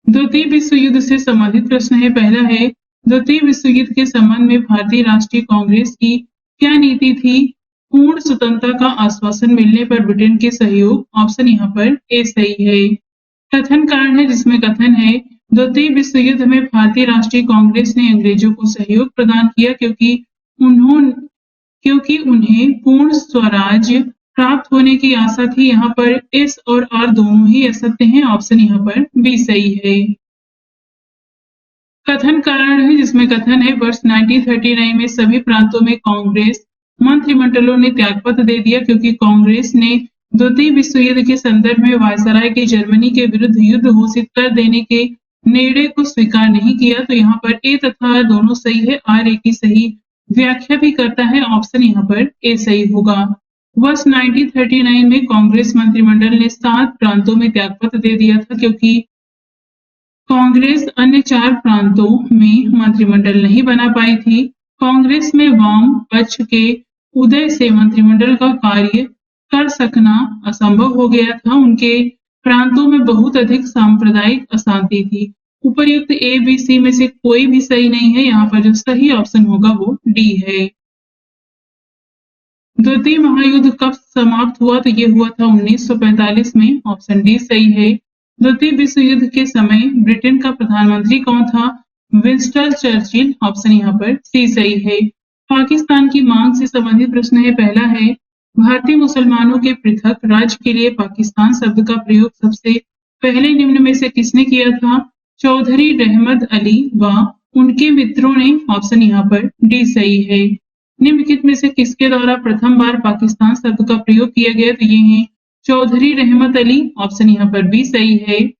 द्वितीय विश्व युद्ध से संबंधित प्रश्न है। पहला है, द्वितीय विश्व युद्ध के संबंध में भारतीय राष्ट्रीय कांग्रेस की क्या नीति थी? पूर्ण स्वतंत्रता का आश्वासन मिलने पर ब्रिटेन के सहयोग। ऑप्शन यहाँ पर ए सही है। कथन कारण है, जिसमें कथन है द्वितीय विश्व युद्ध में भारतीय राष्ट्रीय कांग्रेस ने अंग्रेजों को सहयोग प्रदान किया क्योंकि उन्हें पूर्ण स्वराज्य प्राप्त होने की आशा थी। यहाँ पर एस और आर दोनों ही असत्य हैं। ऑप्शन यहाँ पर बी सही है। कथन कारण है, जिसमें कथन है वर्ष 1939 में सभी प्रांतों में कांग्रेस मंत्रिमंडलों ने त्यागपत्र दे दिया क्योंकि कांग्रेस ने द्वितीय विश्व युद्ध के संदर्भ में वायसराय के जर्मनी के विरुद्ध युद्ध घोषित कर देने के निर्णय को स्वीकार नहीं किया। तो यहाँ पर ए तथा आर दोनों सही है। आर ए की सही व्याख्या भी करता है। ऑप्शन यहाँ पर ए सही होगा। वर्ष 1939 में कांग्रेस मंत्रिमंडल ने 7 प्रांतों में त्यागपत्र दे दिया था क्योंकि कांग्रेस अन्य 4 प्रांतों में मंत्रिमंडल नहीं बना पाई थी। कांग्रेस में वाम पक्ष के उदय से मंत्रिमंडल का कार्य कर सकना असंभव हो गया था। उनके प्रांतों में बहुत अधिक सांप्रदायिक अशांति थी। उपर्युक्त ए बी सी में से कोई भी सही नहीं है। यहाँ पर जो सही ऑप्शन होगा वो डी है। द्वितीय महायुद्ध कब समाप्त हुआ? तो ये हुआ था 1945 में। ऑप्शन डी सही है। द्वितीय विश्व युद्ध के समय ब्रिटेन का प्रधानमंत्री कौन था? Winston Churchill. ऑप्शन यहाँ पर सी सही है। पाकिस्तान की मांग से संबंधित प्रश्न है। पहला है, भारतीय मुसलमानों के पृथक राज्य के लिए पाकिस्तान शब्द का प्रयोग सबसे पहले निम्न में से किसने किया था? चौधरी रहमत अली व उनके मित्रों ने। ऑप्शन यहाँ पर डी सही है। निम्नलिखित में से किसके द्वारा प्रथम बार पाकिस्तान शब्द का प्रयोग किया गया? तो ये है चौधरी रहमत अली। ऑप्शन यहाँ पर बी सही है।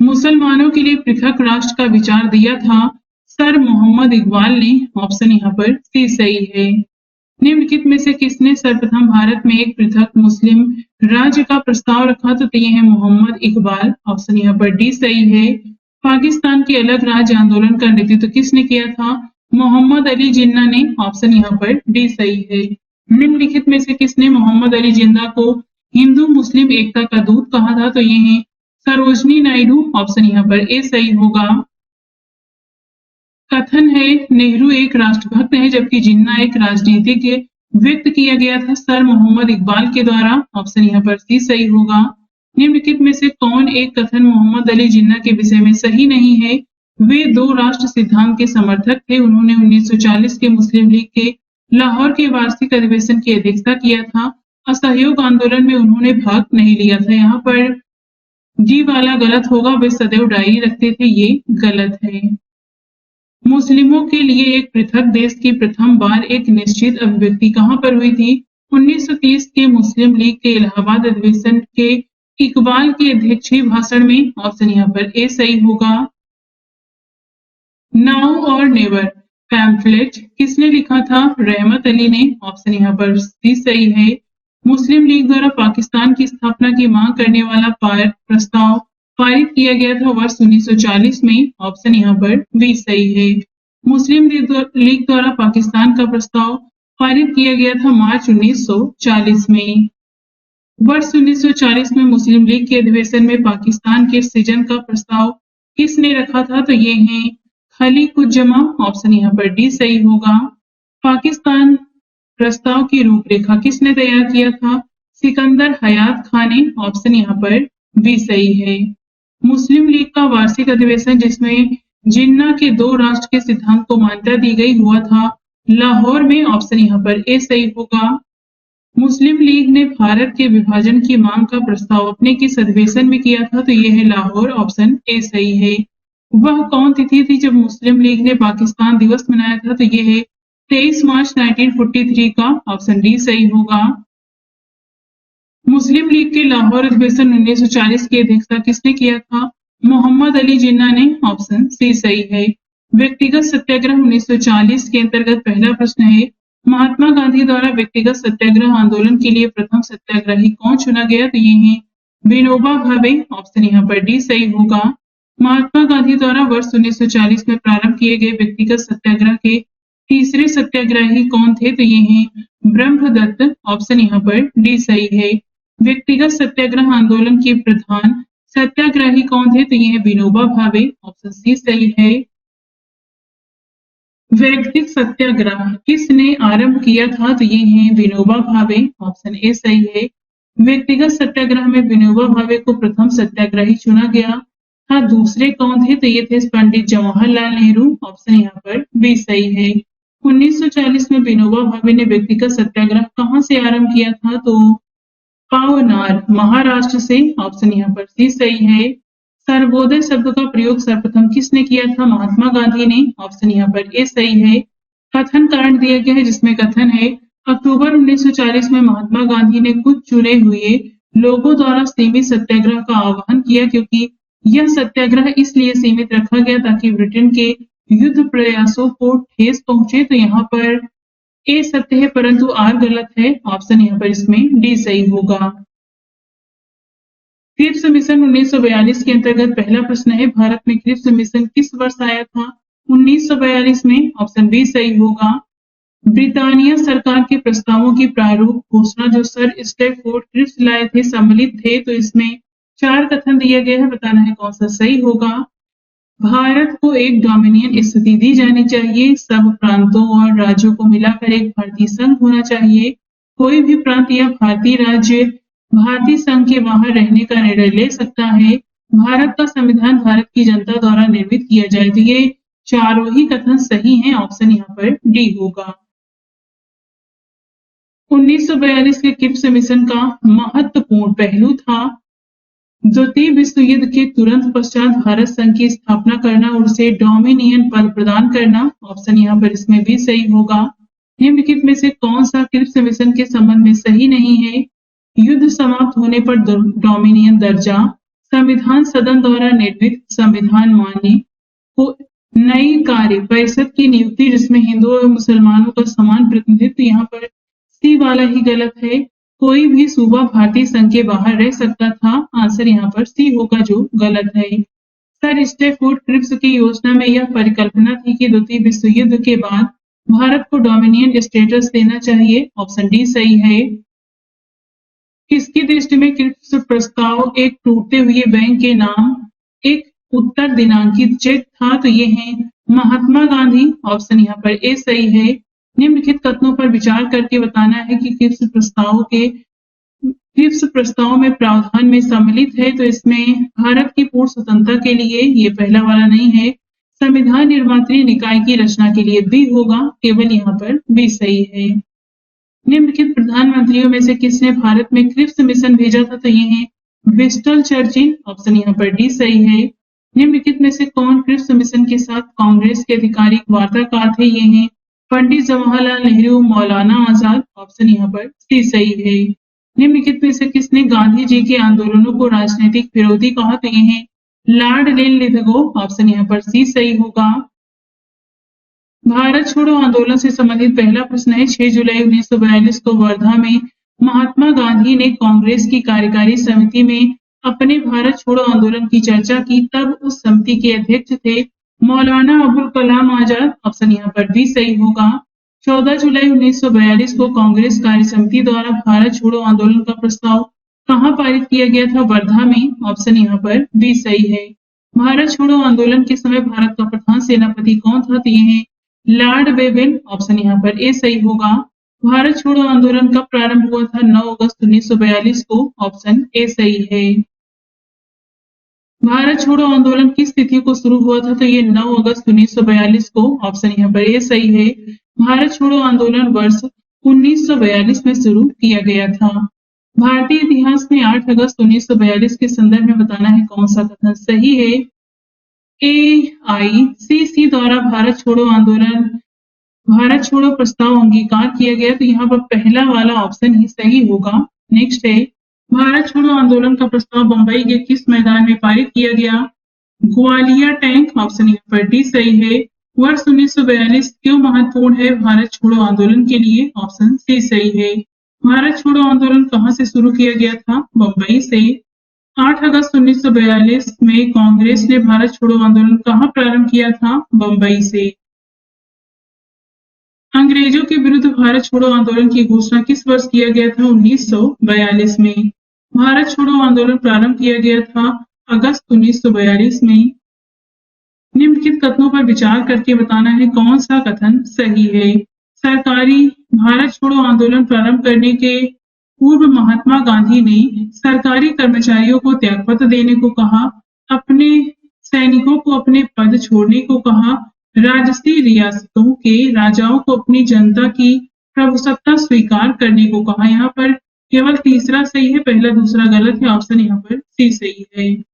मुसलमानों के लिए पृथक राष्ट्र का विचार दिया था सर मोहम्मद इकबाल ने। ऑप्शन यहाँ पर सी सही है। निम्नलिखित में से किसने सर्वप्रथम भारत में एक पृथक मुस्लिम राज्य का प्रस्ताव रखा? तो ये है मोहम्मद इकबाल। ऑप्शन यहाँ पर डी सही है। पाकिस्तान के अलग राज्य आंदोलन का नेतृत्व किसने किया था? मोहम्मद अली जिन्ना ने। ऑप्शन यहाँ पर डी सही है। निम्नलिखित में से किसने मोहम्मद अली जिन्ना को हिंदू मुस्लिम एकता का दूत कहा था? तो ये है सरोजनी नायडू। ऑप्शन यहाँ पर ए सही होगा। कथन है नेहरू एक राष्ट्रभक्त है जबकि जिन्ना एक राजनीतिज्ञ व्यक्त किया गया था सर मोहम्मद इकबाल के द्वारा। ऑप्शन यहाँ पर सी सही होगा। निम्नलिखित में से कौन एक कथन मोहम्मद अली जिन्ना के विषय में सही नहीं है? वे 2 राष्ट्र सिद्धांत के समर्थक थे। उन्होंने 1940 के मुस्लिम लीग के लाहौर के वार्षिक अधिवेशन की अध्यक्षता किया था। असहयोग आंदोलन में उन्होंने भाग नहीं लिया था। यहाँ पर डी वाला गलत होगा। वे सदैव डायरी रखते थे, ये गलत है। मुस्लिमों के लिए एक पृथक देश की प्रथम बार एक निश्चित अभिव्यक्ति कहां पर हुई थी? 1930 के मुस्लिम लीग के इलाहाबाद अधिवेशन के इकबाल के अध्यक्षीय भाषण में। ऑप्शन यहाँ पर ए सही होगा। नाउ और नेवर पैम्फलेट किसने लिखा था? रहमत अली ने। ऑप्शन यहाँ पर सी सही है। मुस्लिम लीग द्वारा पाकिस्तान की स्थापना की मांग करने वाला प्रस्ताव पारित किया गया था वर्ष 1940 में। ऑप्शन यहाँ पर बी सही है। मुस्लिम लीग द्वारा पाकिस्तान का प्रस्ताव पारित किया गया था मार्च 1940 में। वर्ष 1940 में मुस्लिम लीग के अधिवेशन में पाकिस्तान के सृजन का प्रस्ताव किसने रखा था? तो ये है खलीकुज्जमा। ऑप्शन यहाँ पर डी सही होगा। पाकिस्तान प्रस्ताव की रूपरेखा किसने तैयार किया था? सिकंदर हयात खान ने। ऑप्शन यहाँ पर बी सही है। मुस्लिम लीग का वार्षिक अधिवेशन जिसमें जिन्ना के 2 राष्ट्र के सिद्धांत को मान्यता दी गई हुआ था लाहौर में। ऑप्शन यहाँ पर ए सही होगा। मुस्लिम लीग ने भारत के विभाजन की मांग का प्रस्ताव अपने किस अधिवेशन में किया था? तो ये है लाहौर। ऑप्शन ए सही है। वह कौन तिथि थी जब मुस्लिम लीग ने पाकिस्तान दिवस मनाया था? तो ये है 23 मार्च 1943 का। ऑप्शन डी सही होगा। मुस्लिम लीग के लाहौर अधिवेशन 1940 की अध्यक्षता किसने किया था? मोहम्मद अली जिन्ना ने। ऑप्शन सी सही है। व्यक्तिगत सत्याग्रह 1940 के अंतर्गत पहला प्रश्न है, महात्मा गांधी द्वारा व्यक्तिगत सत्याग्रह आंदोलन के लिए प्रथम सत्याग्रही कौन चुना गया? तो ये है विनोबा भावे। ऑप्शन यहाँ पर डी सही होगा। महात्मा गांधी द्वारा वर्ष 1940 में प्रारंभ किए गए व्यक्तिगत सत्याग्रह के तीसरे सत्याग्रही कौन थे? तो ये है ब्रह्मदत्त। ऑप्शन यहाँ पर डी सही है। व्यक्तिगत सत्याग्रह आंदोलन के प्रधान सत्याग्रही कौन थे? तो ये है विनोबा भावे, ऑप्शन सी सही है। वैयक्तिक सत्याग्रह किसने आरंभ किया था? तो ये है विनोबा भावे, ऑप्शन ए सही है। व्यक्तिगत सत्याग्रह में विनोबा भावे को प्रथम सत्याग्रही चुना गया था। दूसरे कौन थे? तो ये थे पंडित जवाहरलाल नेहरू, ऑप्शन यहाँ पर बी सही है। 1940 में विनोबा भावे ने व्यक्तिगत सत्याग्रह कहाँ से आरंभ किया था? तो पावनार, महाराष्ट्र से, ऑप्शन यहाँ पर सी सही है। सर्वोदय शब्द का प्रयोग सर्वप्रथम किसने किया था? महात्मा गांधी ने, ऑप्शन यहाँ पर ए सही है। कथन कारण दिया गया है जिसमें कथन है अक्टूबर 1940 में महात्मा गांधी ने कुछ चुने हुए लोगों द्वारा सीमित सत्याग्रह का आह्वान किया, क्योंकि यह सत्याग्रह इसलिए सीमित रखा गया ताकि ब्रिटेन के युद्ध प्रयासों को ठेस पहुंचे। तो यहाँ पर ए सत्य है परंतु आर गलत है, ऑप्शन यहाँ पर इसमें डी सही होगा। क्रिप्स मिशन 1942 के अंतर्गत पहला प्रश्न है भारत में क्रिप्स मिशन किस वर्ष आया था? 1942 में, ऑप्शन बी सही होगा। ब्रिटानिया सरकार के प्रस्तावों की प्रारूप घोषणा जो सर स्टैफोर्ड क्रिप्स लाए थे सम्मिलित थे। तो इसमें 4 कथन दिए गए हैं, बताना है कौन सा सही होगा। भारत को एक डोमिनियन स्थिति दी जानी चाहिए, सब प्रांतों और राज्यों को मिलाकर एक भारतीय संघ होना चाहिए, कोई भी प्रांत या भारतीय राज्य भारतीय संघ के बाहर रहने का निर्णय ले सकता है, भारत का संविधान भारत की जनता द्वारा निर्मित किया जाए। तो ये चारों ही कथन सही हैं, ऑप्शन यहाँ पर डी होगा। 1942 के क्रिप्स मिशन का महत्वपूर्ण पहलू था द्वितीय विश्व युद्ध के तुरंत पश्चात भारत संघ की स्थापना करना और उसे डोमिनियन पद प्रदान करना, ऑप्शन यहाँ पर इसमें भी सही होगा। निम्नलिखित में से कौन सा क्रिप्स मिशन के संबंध में सही नहीं है? युद्ध समाप्त होने पर डोमिनियन दर्जा, संविधान सदन द्वारा निर्मित संविधान मान्य को नई कार्य परिषद की नियुक्ति जिसमें हिंदुओं और मुसलमानों का समान प्रतिनिधित्व, यहाँ पर सी वाला ही गलत है। कोई भी सूबा भारतीय संघ के बाहर रह सकता था, आंसर यहाँ पर सी होगा जो गलत है। सर स्टैफोर्ड क्रिप्स की योजना में यह परिकल्पना थी कि द्वितीय विश्व युद्ध के बाद भारत को डोमिनियन स्टेटस देना चाहिए, ऑप्शन डी सही है। किसकी दृष्टि में क्रिप्स प्रस्ताव एक टूटते हुए बैंक के नाम एक उत्तर दिनांकित चेक था? तो ये है महात्मा गांधी, ऑप्शन यहाँ पर ए सही है। निम्नलिखित कथनों पर विचार करके बताना है कि क्रिप्स प्रस्ताव में प्रावधान में सम्मिलित है। तो इसमें भारत की पूर्ण स्वतंत्रता के लिए, ये पहला वाला नहीं है, संविधान निर्मात्री निकाय की रचना के लिए बी होगा, केवल यहाँ पर बी सही है। निम्नलिखित प्रधानमंत्रियों में से किसने भारत में क्रिप्स मिशन भेजा था? तो ये है विंस्टन चर्चिल, ऑप्शन यहाँ पर डी सही है। निम्नलिखित में से कौन क्रिप्स मिशन के साथ कांग्रेस के आधिकारिक वार्ताकार थे? ये हैं पंडित जवाहरलाल नेहरू, मौलाना आजाद, ऑप्शन यहाँ पर सी सही है। निम्नलिखित में से किसने गांधी जी के आंदोलनों को राजनीतिक विरोधी कहा? तो ये है लॉर्ड लिनलिथगो, ऑप्शन यहाँ पर सी सही होगा। भारत छोड़ो आंदोलन से संबंधित पहला प्रश्न है 6 जुलाई 1942 को वर्धा में महात्मा गांधी ने कांग्रेस की कार्यकारी समिति में अपने भारत छोड़ो आंदोलन की चर्चा की, तब उस समिति के अध्यक्ष थे मौलाना अबुल कलाम आजाद, ऑप्शन यहाँ पर भी सही होगा। 14 जुलाई 1942 को कांग्रेस कार्य समिति द्वारा भारत छोड़ो आंदोलन का प्रस्ताव कहाँ पारित किया गया था? वर्धा में, ऑप्शन यहाँ पर भी सही है। भारत छोड़ो आंदोलन के समय भारत का प्रधान सेनापति कौन था? तो ये है लॉर्ड बेवेल, ऑप्शन यहाँ पर ए सही होगा। भारत छोड़ो आंदोलन कब प्रारंभ हुआ था? 9 अगस्त 1942 को, ऑप्शन ए सही है। भारत छोड़ो आंदोलन किस तिथि को शुरू हुआ था? तो ये 9 अगस्त 1942 को, ऑप्शन यहाँ पर ए सही है। भारत छोड़ो आंदोलन वर्ष 1942 में शुरू किया गया था। भारतीय इतिहास में 8 अगस्त 1942 के संदर्भ में बताना है कौन सा कथन सही है? AICC द्वारा भारत छोड़ो प्रस्ताव अंगीकार किया गया, तो यहाँ पर पहला वाला ऑप्शन ही सही होगा। नेक्स्ट है भारत छोड़ो आंदोलन का प्रस्ताव बंबई के किस मैदान में पारित किया गया? ग्वालियर टैंक, ऑप्शन यहाँ पर डी सही है। वर्ष 1942 क्यों महत्वपूर्ण है भारत छोड़ो आंदोलन के लिए? ऑप्शन सी सही है। भारत छोड़ो आंदोलन कहाँ से शुरू किया गया था? बंबई से। 8 अगस्त 1942 में कांग्रेस ने भारत छोड़ो आंदोलन कहाँ प्रारंभ किया था? बंबई से। अंग्रेजों के विरुद्ध भारत छोड़ो आंदोलन की घोषणा किस वर्ष किया गया था? 1942 में। भारत छोड़ो आंदोलन प्रारंभ किया गया था अगस्त 1942 में निम्नलिखित कथनों पर विचार करके बताना है कौन सा कथन सही है। सरकारी भारत छोड़ो आंदोलन प्रारंभ करने के पूर्व महात्मा गांधी ने सरकारी कर्मचारियों को त्यागपत्र देने को कहा, अपने सैनिकों को अपने पद छोड़ने को कहा, राजसी रियासतों के राजाओं को अपनी जनता की प्रभुसत्ता स्वीकार करने को कहा। यहाँ पर केवल तीसरा सही है, पहला दूसरा गलत है। ऑप्शन यहाँ पर सी सही है।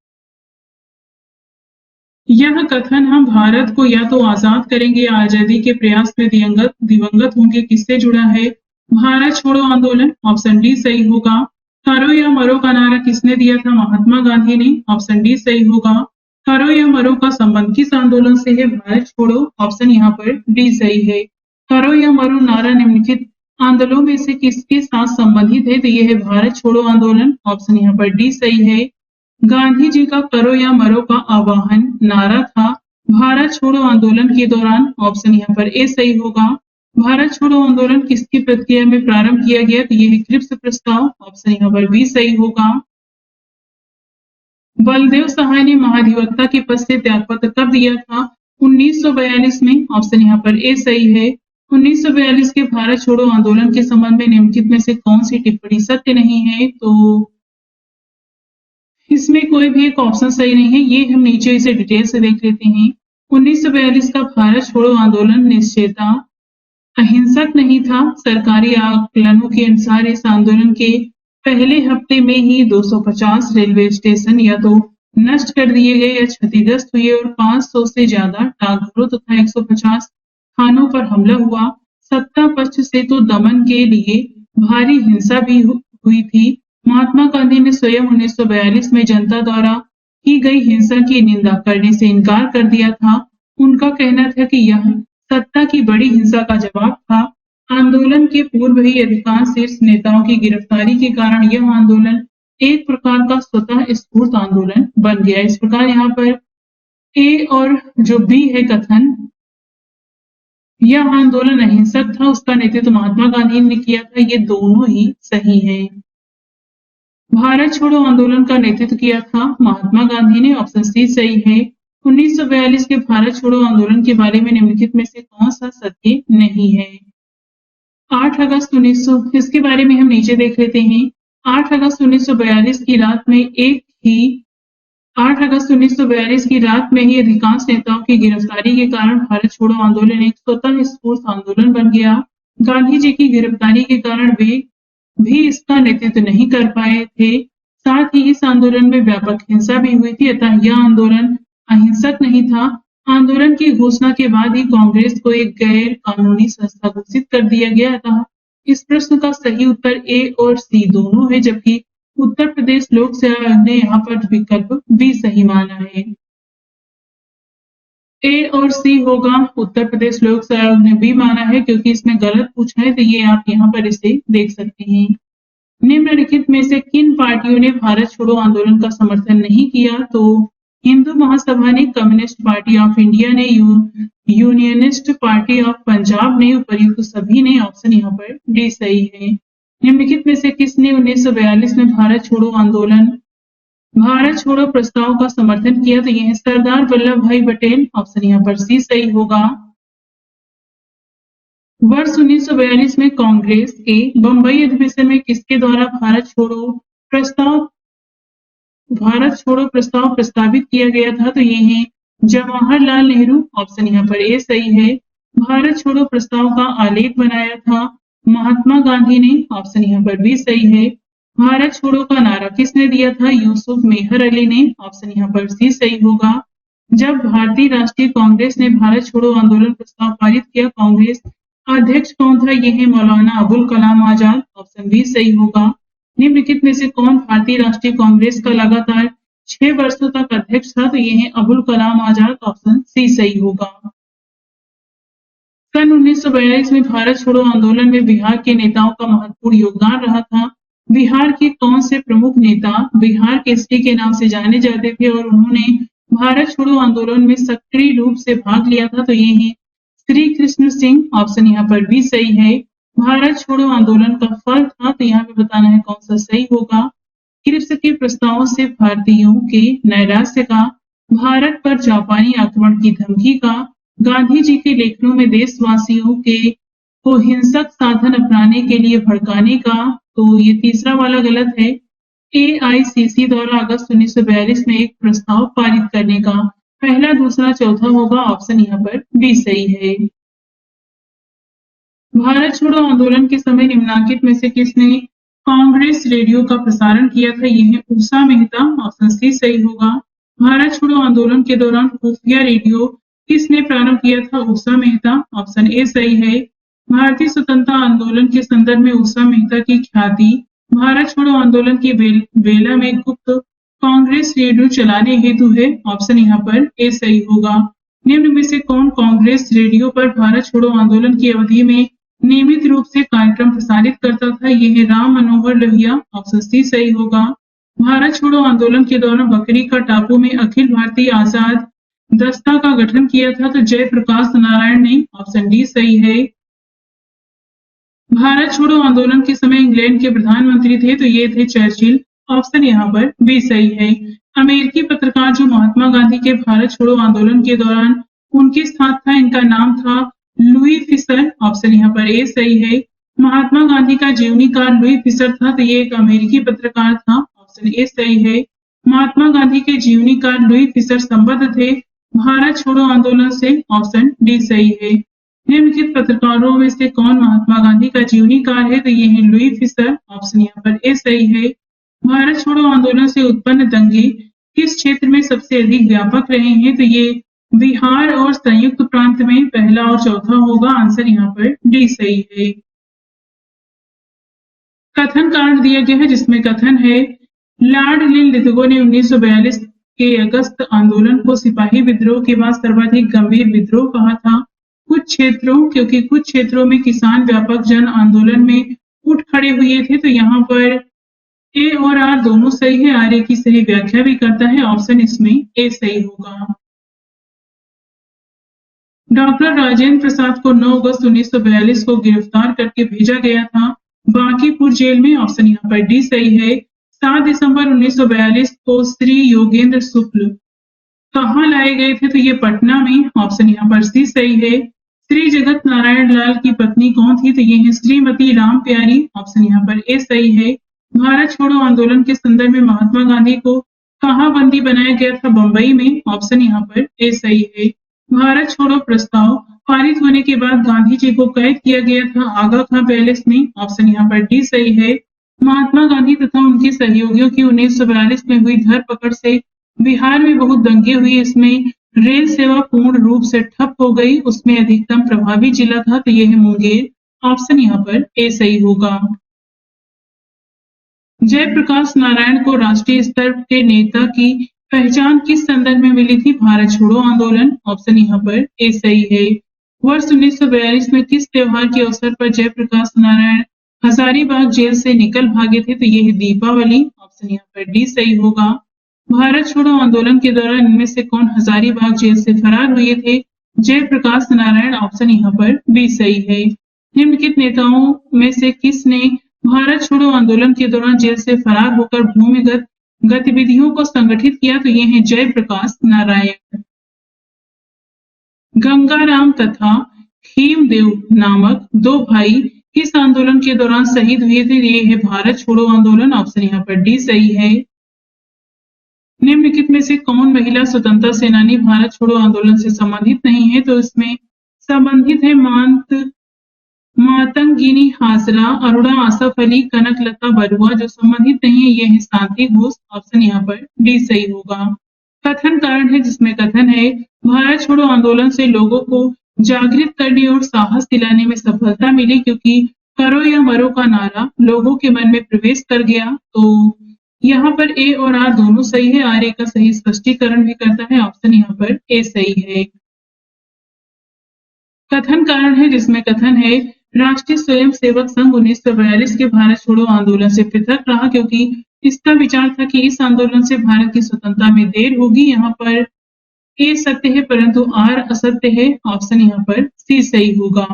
यह कथन हम भारत को या तो आजाद करेंगे या आजादी के प्रयास में दिवंगत होंगे किससे जुड़ा है? भारत छोड़ो आंदोलन। ऑप्शन डी सही होगा। करो या मरो का नारा किसने दिया था? महात्मा गांधी ने। ऑप्शन डी सही होगा। करो या मरो का संबंध किस आंदोलन से है? भारत छोड़ो। ऑप्शन यहाँ पर डी सही है। करो या मरो नारा निम्नलिखित आंदोलनों में से किसके साथ संबंधित है? तो यह है भारत छोड़ो आंदोलन। ऑप्शन यहाँ पर डी सही है। गांधी जी का करो या मरो का आह्वान नारा था भारत छोड़ो आंदोलन के दौरान। ऑप्शन यहाँ पर ए सही होगा। भारत छोड़ो आंदोलन किसकी प्रक्रिया में प्रारंभ किया गया? तो यह है क्रिप्स प्रस्ताव। ऑप्शन यहाँ पर बी सही होगा। बलदेव सहाय ने महाधिवक्ता के पद से त्यागपत्र कब दिया था? 1942 में। ऑप्शन यहाँ पर ए सही है। 1942 के भारत छोड़ो आंदोलन के संबंध में निम्नलिखित में से कौन सी टिप्पणी सत्य नहीं है? तो इसमें कोई भी एक ऑप्शन सही नहीं है। ये हम नीचे इसे डिटेल से देख लेते हैं। 1942 का भारत छोड़ो आंदोलन निश्चयता अहिंसक नहीं था। सरकारी आकलनों के अनुसार इस आंदोलन के पहले हफ्ते में ही 250 रेलवे स्टेशन या तो नष्ट कर दिए गए या क्षतिग्रस्त हुए और 500 से ज्यादा डाकघरों तथा 150 थानों पर हमला हुआ। सत्ता पक्ष से तो दमन के लिए भारी हिंसा भी हुई थी। महात्मा गांधी ने स्वयं 1942 में जनता द्वारा की गई हिंसा की निंदा करने से इनकार कर दिया था। उनका कहना था कि यह सत्ता की बड़ी हिंसा का जवाब था। आंदोलन के पूर्व ही अधिकांश शीर्ष नेताओं की गिरफ्तारी के कारण यह आंदोलन एक प्रकार का स्वतः स्फूर्त आंदोलन बन गया। इस प्रकार यहाँ पर ए और जो बी है कथन, यह आंदोलन अहिंसक था, उसका नेतृत्व महात्मा गांधी ने किया था, ये दोनों ही सही है। भारत छोड़ो आंदोलन का नेतृत्व किया था महात्मा गांधी ने। ऑप्शन सी सही है। 1942 के भारत छोड़ो आंदोलन के बारे में निम्नलिखित में से कौन सा सत्य नहीं है? 8 अगस्त 1900 इसके बारे में हम नीचे देख लेते हैं। 8 अगस्त 1942 की रात में 8 अगस्त 1942 की रात में ही अधिकांश नेताओं की गिरफ्तारी के कारण भारत छोड़ो आंदोलन एक स्वतः स्फूर्त आंदोलन बन गया। गांधी जी की गिरफ्तारी के कारण वे भी इसका नेतृत्व नहीं कर पाए थे। साथ ही इस आंदोलन में व्यापक हिंसा भी हुई थी, अतः यह आंदोलन अहिंसक नहीं था। आंदोलन की घोषणा के बाद ही कांग्रेस को एक गैर कानूनी संस्था घोषित कर दिया गया। अतः इस प्रश्न का सही उत्तर ए और सी दोनों है, जबकि उत्तर प्रदेश लोक सेवा आयोग ने यहाँ पर विकल्प बी सही माना है। ए और सी होगा। उत्तर प्रदेश लोक सेवा आयोग ने बी माना है क्योंकि इसमें गलत पूछा है, तो ये आप यहाँ पर इसे देख सकते हैं। निम्नलिखित में से किन पार्टियों ने भारत छोड़ो आंदोलन का समर्थन नहीं किया? तो हिंदू महासभा ने, कम्युनिस्ट पार्टी ऑफ इंडिया ने, यूनियनिस्ट पार्टी ऑफ पंजाब ने, उपर्युक्त सभी ने। ऑप्शन यहाँ पर डी सही है। निम्नलिखित में से किसने 1942 में भारत छोड़ो प्रस्ताव का समर्थन किया? तो यह सरदार वल्लभ भाई पटेल। ऑप्शन यहाँ पर सी सही होगा। वर्ष 1942 में कांग्रेस के बंबई अधिवेशन में किसके द्वारा भारत छोड़ो प्रस्ताव प्रस्तावित किया गया था? तो ये है जवाहरलाल नेहरू। ऑप्शन यहाँ पर ए सही है। भारत छोड़ो प्रस्ताव का आलेख बनाया था महात्मा गांधी ने। ऑप्शन यहाँ पर बी सही है। भारत छोड़ो का नारा किसने दिया था? यूसुफ मेहर अली ने। ऑप्शन यहाँ पर सी सही होगा। जब भारतीय राष्ट्रीय कांग्रेस ने भारत छोड़ो आंदोलन प्रस्ताव पारित किया, कांग्रेस अध्यक्ष कौन था? यह है मौलाना अबुल कलाम आजाद। ऑप्शन बी सही होगा। निम्नलिखित में से कौन भारतीय राष्ट्रीय कांग्रेस का लगातार 6 वर्षों तक अध्यक्ष था? तो यह है अबुल कलाम आजाद। ऑप्शन सी सही होगा। सन 1942 में भारत छोड़ो आंदोलन में बिहार के नेताओं का महत्वपूर्ण योगदान रहा था। बिहार के कौन से प्रमुख नेता बिहार केसरी के नाम से जाने जाते थे और उन्होंने भारत छोड़ो आंदोलन में सक्रिय रूप से भाग लिया था? तो ये है श्री कृष्ण सिंह। ऑप्शन यहाँ पर भी सही है। भारत छोड़ो आंदोलन का फल था, तो यहाँ पे बताना है कौन सा सही होगा। क्रिप्स के प्रस्ताव से भारतीयों के नैराश्य का, भारत पर जापानी आक्रमण की धमकी का, गांधी जी के लेखनों में देशवासियों के को हिंसक साधन अपनाने के लिए भड़काने का, तो ये तीसरा वाला गलत है। एआईसीसी द्वारा अगस्त 1942 में एक प्रस्ताव पारित करने का, पहला, दूसरा, चौथा होगा ऑप्शन यहाँ पर बी सही है। भारत छोड़ो आंदोलन के समय निम्नलिखित में से किसने कांग्रेस रेडियो का प्रसारण किया था? ये है उषा मेहता, ऑप्शन सी सही होगा। भारत छोड़ो आंदोलन के दौरान खुफिया रेडियो किसने प्रारंभ किया था? उषा मेहता, ऑप्शन ए सही है। भारतीय स्वतंत्रता आंदोलन के संदर्भ में उषा मेहता की ख्याति भारत छोड़ो आंदोलन की बेला में गुप्त कांग्रेस रेडियो चलाने हेतु है, ऑप्शन यहाँ पर ए सही होगा। निम्न में से कौन कांग्रेस रेडियो पर भारत छोड़ो आंदोलन की अवधि में नियमित रूप से कार्यक्रम प्रसारित करता था? ये है राम मनोहर लोहिया, ऑप्शन सी सही होगा। भारत छोड़ो आंदोलन के दौरान बकरी का टापू में अखिल भारतीय आजाद दस्ता का गठन किया था, तो जयप्रकाश नारायण ने, ऑप्शन डी सही है। भारत छोड़ो आंदोलन के समय इंग्लैंड के प्रधानमंत्री थे, तो ये थे चर्चिल, ऑप्शन यहाँ पर बी सही है। अमेरिकी पत्रकार जो महात्मा गांधी के भारत छोड़ो आंदोलन के दौरान उनके साथ था, इनका नाम था लुई फिशर, ऑप्शन यहाँ पर ए सही है। महात्मा गांधी का जीवनीकार लुई फिशर था, तो ये एक अमेरिकी पत्रकार था, ऑप्शन ए सही है। महात्मा गांधी के जीवनीकार लुई फिशर संबद्ध थे भारत छोड़ो आंदोलन से, ऑप्शन डी सही है। निम्नलिखित पत्रकारों में से कौन महात्मा गांधी का जीवनीकार है? तो ये है लुई फिशर, ऑप्शन यहाँ पर ए सही है। भारत छोड़ो आंदोलन से उत्पन्न दंगे किस क्षेत्र में सबसे अधिक व्यापक रहे हैं? तो ये बिहार और संयुक्त प्रांत में, पहला और चौथा होगा, आंसर यहाँ पर डी सही है। कथन कारण दिया गया है, जिसमें कथन है लॉर्ड लिनलिथगो ने 1942 के अगस्त आंदोलन को सिपाही विद्रोह के बाद सर्वाधिक गंभीर विद्रोह कहा था। क्योंकि कुछ क्षेत्रों में किसान व्यापक जन आंदोलन में उठ खड़े हुए थे, तो यहाँ पर ए और आर दोनों सही है, आर ए की सही व्याख्या भी करता है, ऑप्शन इसमें ए सही होगा। डॉक्टर राजेंद्र प्रसाद को 9 अगस्त 1942 को गिरफ्तार करके भेजा गया था बांकीपुर जेल में, ऑप्शन यहाँ पर डी सही है। 7 दिसंबर 1942 को श्री योगेंद्र शुक्ल कहाँ लाए गए थे? तो ये पटना में, ऑप्शन यहाँ पर सी सही है। श्री जगत नारायण लाल की पत्नी कौन थी? तो ये है श्रीमती राम प्यारी, ऑप्शन यहाँ पर ए सही है। भारत छोड़ो आंदोलन के संदर्भ में महात्मा गांधी को कहाँ बंदी बनाया गया था? बंबई में, ऑप्शन यहाँ पर ए सही है। भारत छोड़ो प्रस्ताव पारित होने के बाद गांधी जी को कैद किया गया था आगा खां पैलेस में, ऑप्शन यहाँ पर डी सही है। महात्मा गांधी तथा उनके सहयोगियों की 1942 में हुई धरपकड़ से बिहार में बहुत दंगे हुए, इसमें रेल सेवा पूर्ण रूप से ठप हो गई, उसमें अधिकतम प्रभावी जिला था, तो यह है मुंगेर, ऑप्शन यहाँ पर ए सही होगा। जयप्रकाश नारायण को राष्ट्रीय स्तर के नेता की पहचान किस संदर्भ में मिली थी? भारत छोड़ो आंदोलन, ऑप्शन यहाँ पर ए सही है। वर्ष 1942 में किस त्योहार के अवसर पर जयप्रकाश नारायण हजारीबाग जेल से निकल भागे थे? तो ये है दीपावली, ऑप्शन यहाँ पर डी सही होगा। भारत छोड़ो आंदोलन के दौरान इनमें से कौन हजारीबाग जेल से फरार हुए थे? जयप्रकाश नारायण, ऑप्शन यहाँ पर बी सही है। निम्नलिखित नेताओं में से किसने भारत छोड़ो आंदोलन के दौरान जेल से फरार होकर भूमिगत गतिविधियों को संगठित किया? तो ये है जयप्रकाश नारायण। गंगाराम तथा खीमदेव नामक 2 भाई किस आंदोलन के दौरान शहीद हुए थे? ये है भारत छोड़ो आंदोलन, ऑप्शन यहाँ पर डी सही है। निम्नलिखित में से कौन महिला स्वतंत्रता सेनानी भारत छोड़ो आंदोलन से संबंधित नहीं है? तो इसमें संबंधित है मातंगिनी हाजरा, अरुणा आसफ अली, कनकलता बरुआ। जो संबंधित नहीं है ये है शांति घोष, ऑप्शन यहाँ पर डी सही होगा। कथन कारण है, जिसमें कथन है भारत छोड़ो आंदोलन से लोगों को जागृत करने और साहस दिलाने में सफलता मिली, क्योंकि करो या मरो का नारा लोगों के मन में प्रवेश कर गया। तो यहाँ पर ए और आर दोनों सही है, आर ए का सही स्पष्टीकरण भी करता है, ऑप्शन यहाँ पर ए सही है। कथन कारण है, जिसमें कथन है राष्ट्रीय स्वयंसेवक संघ 1942 के भारत छोड़ो आंदोलन से पृथक रहा, क्योंकि इसका विचार था कि इस आंदोलन से भारत की स्वतंत्रता में देर होगी। यहाँ पर ए सत्य है परंतु आर असत्य है, ऑप्शन यहाँ पर सी सही होगा।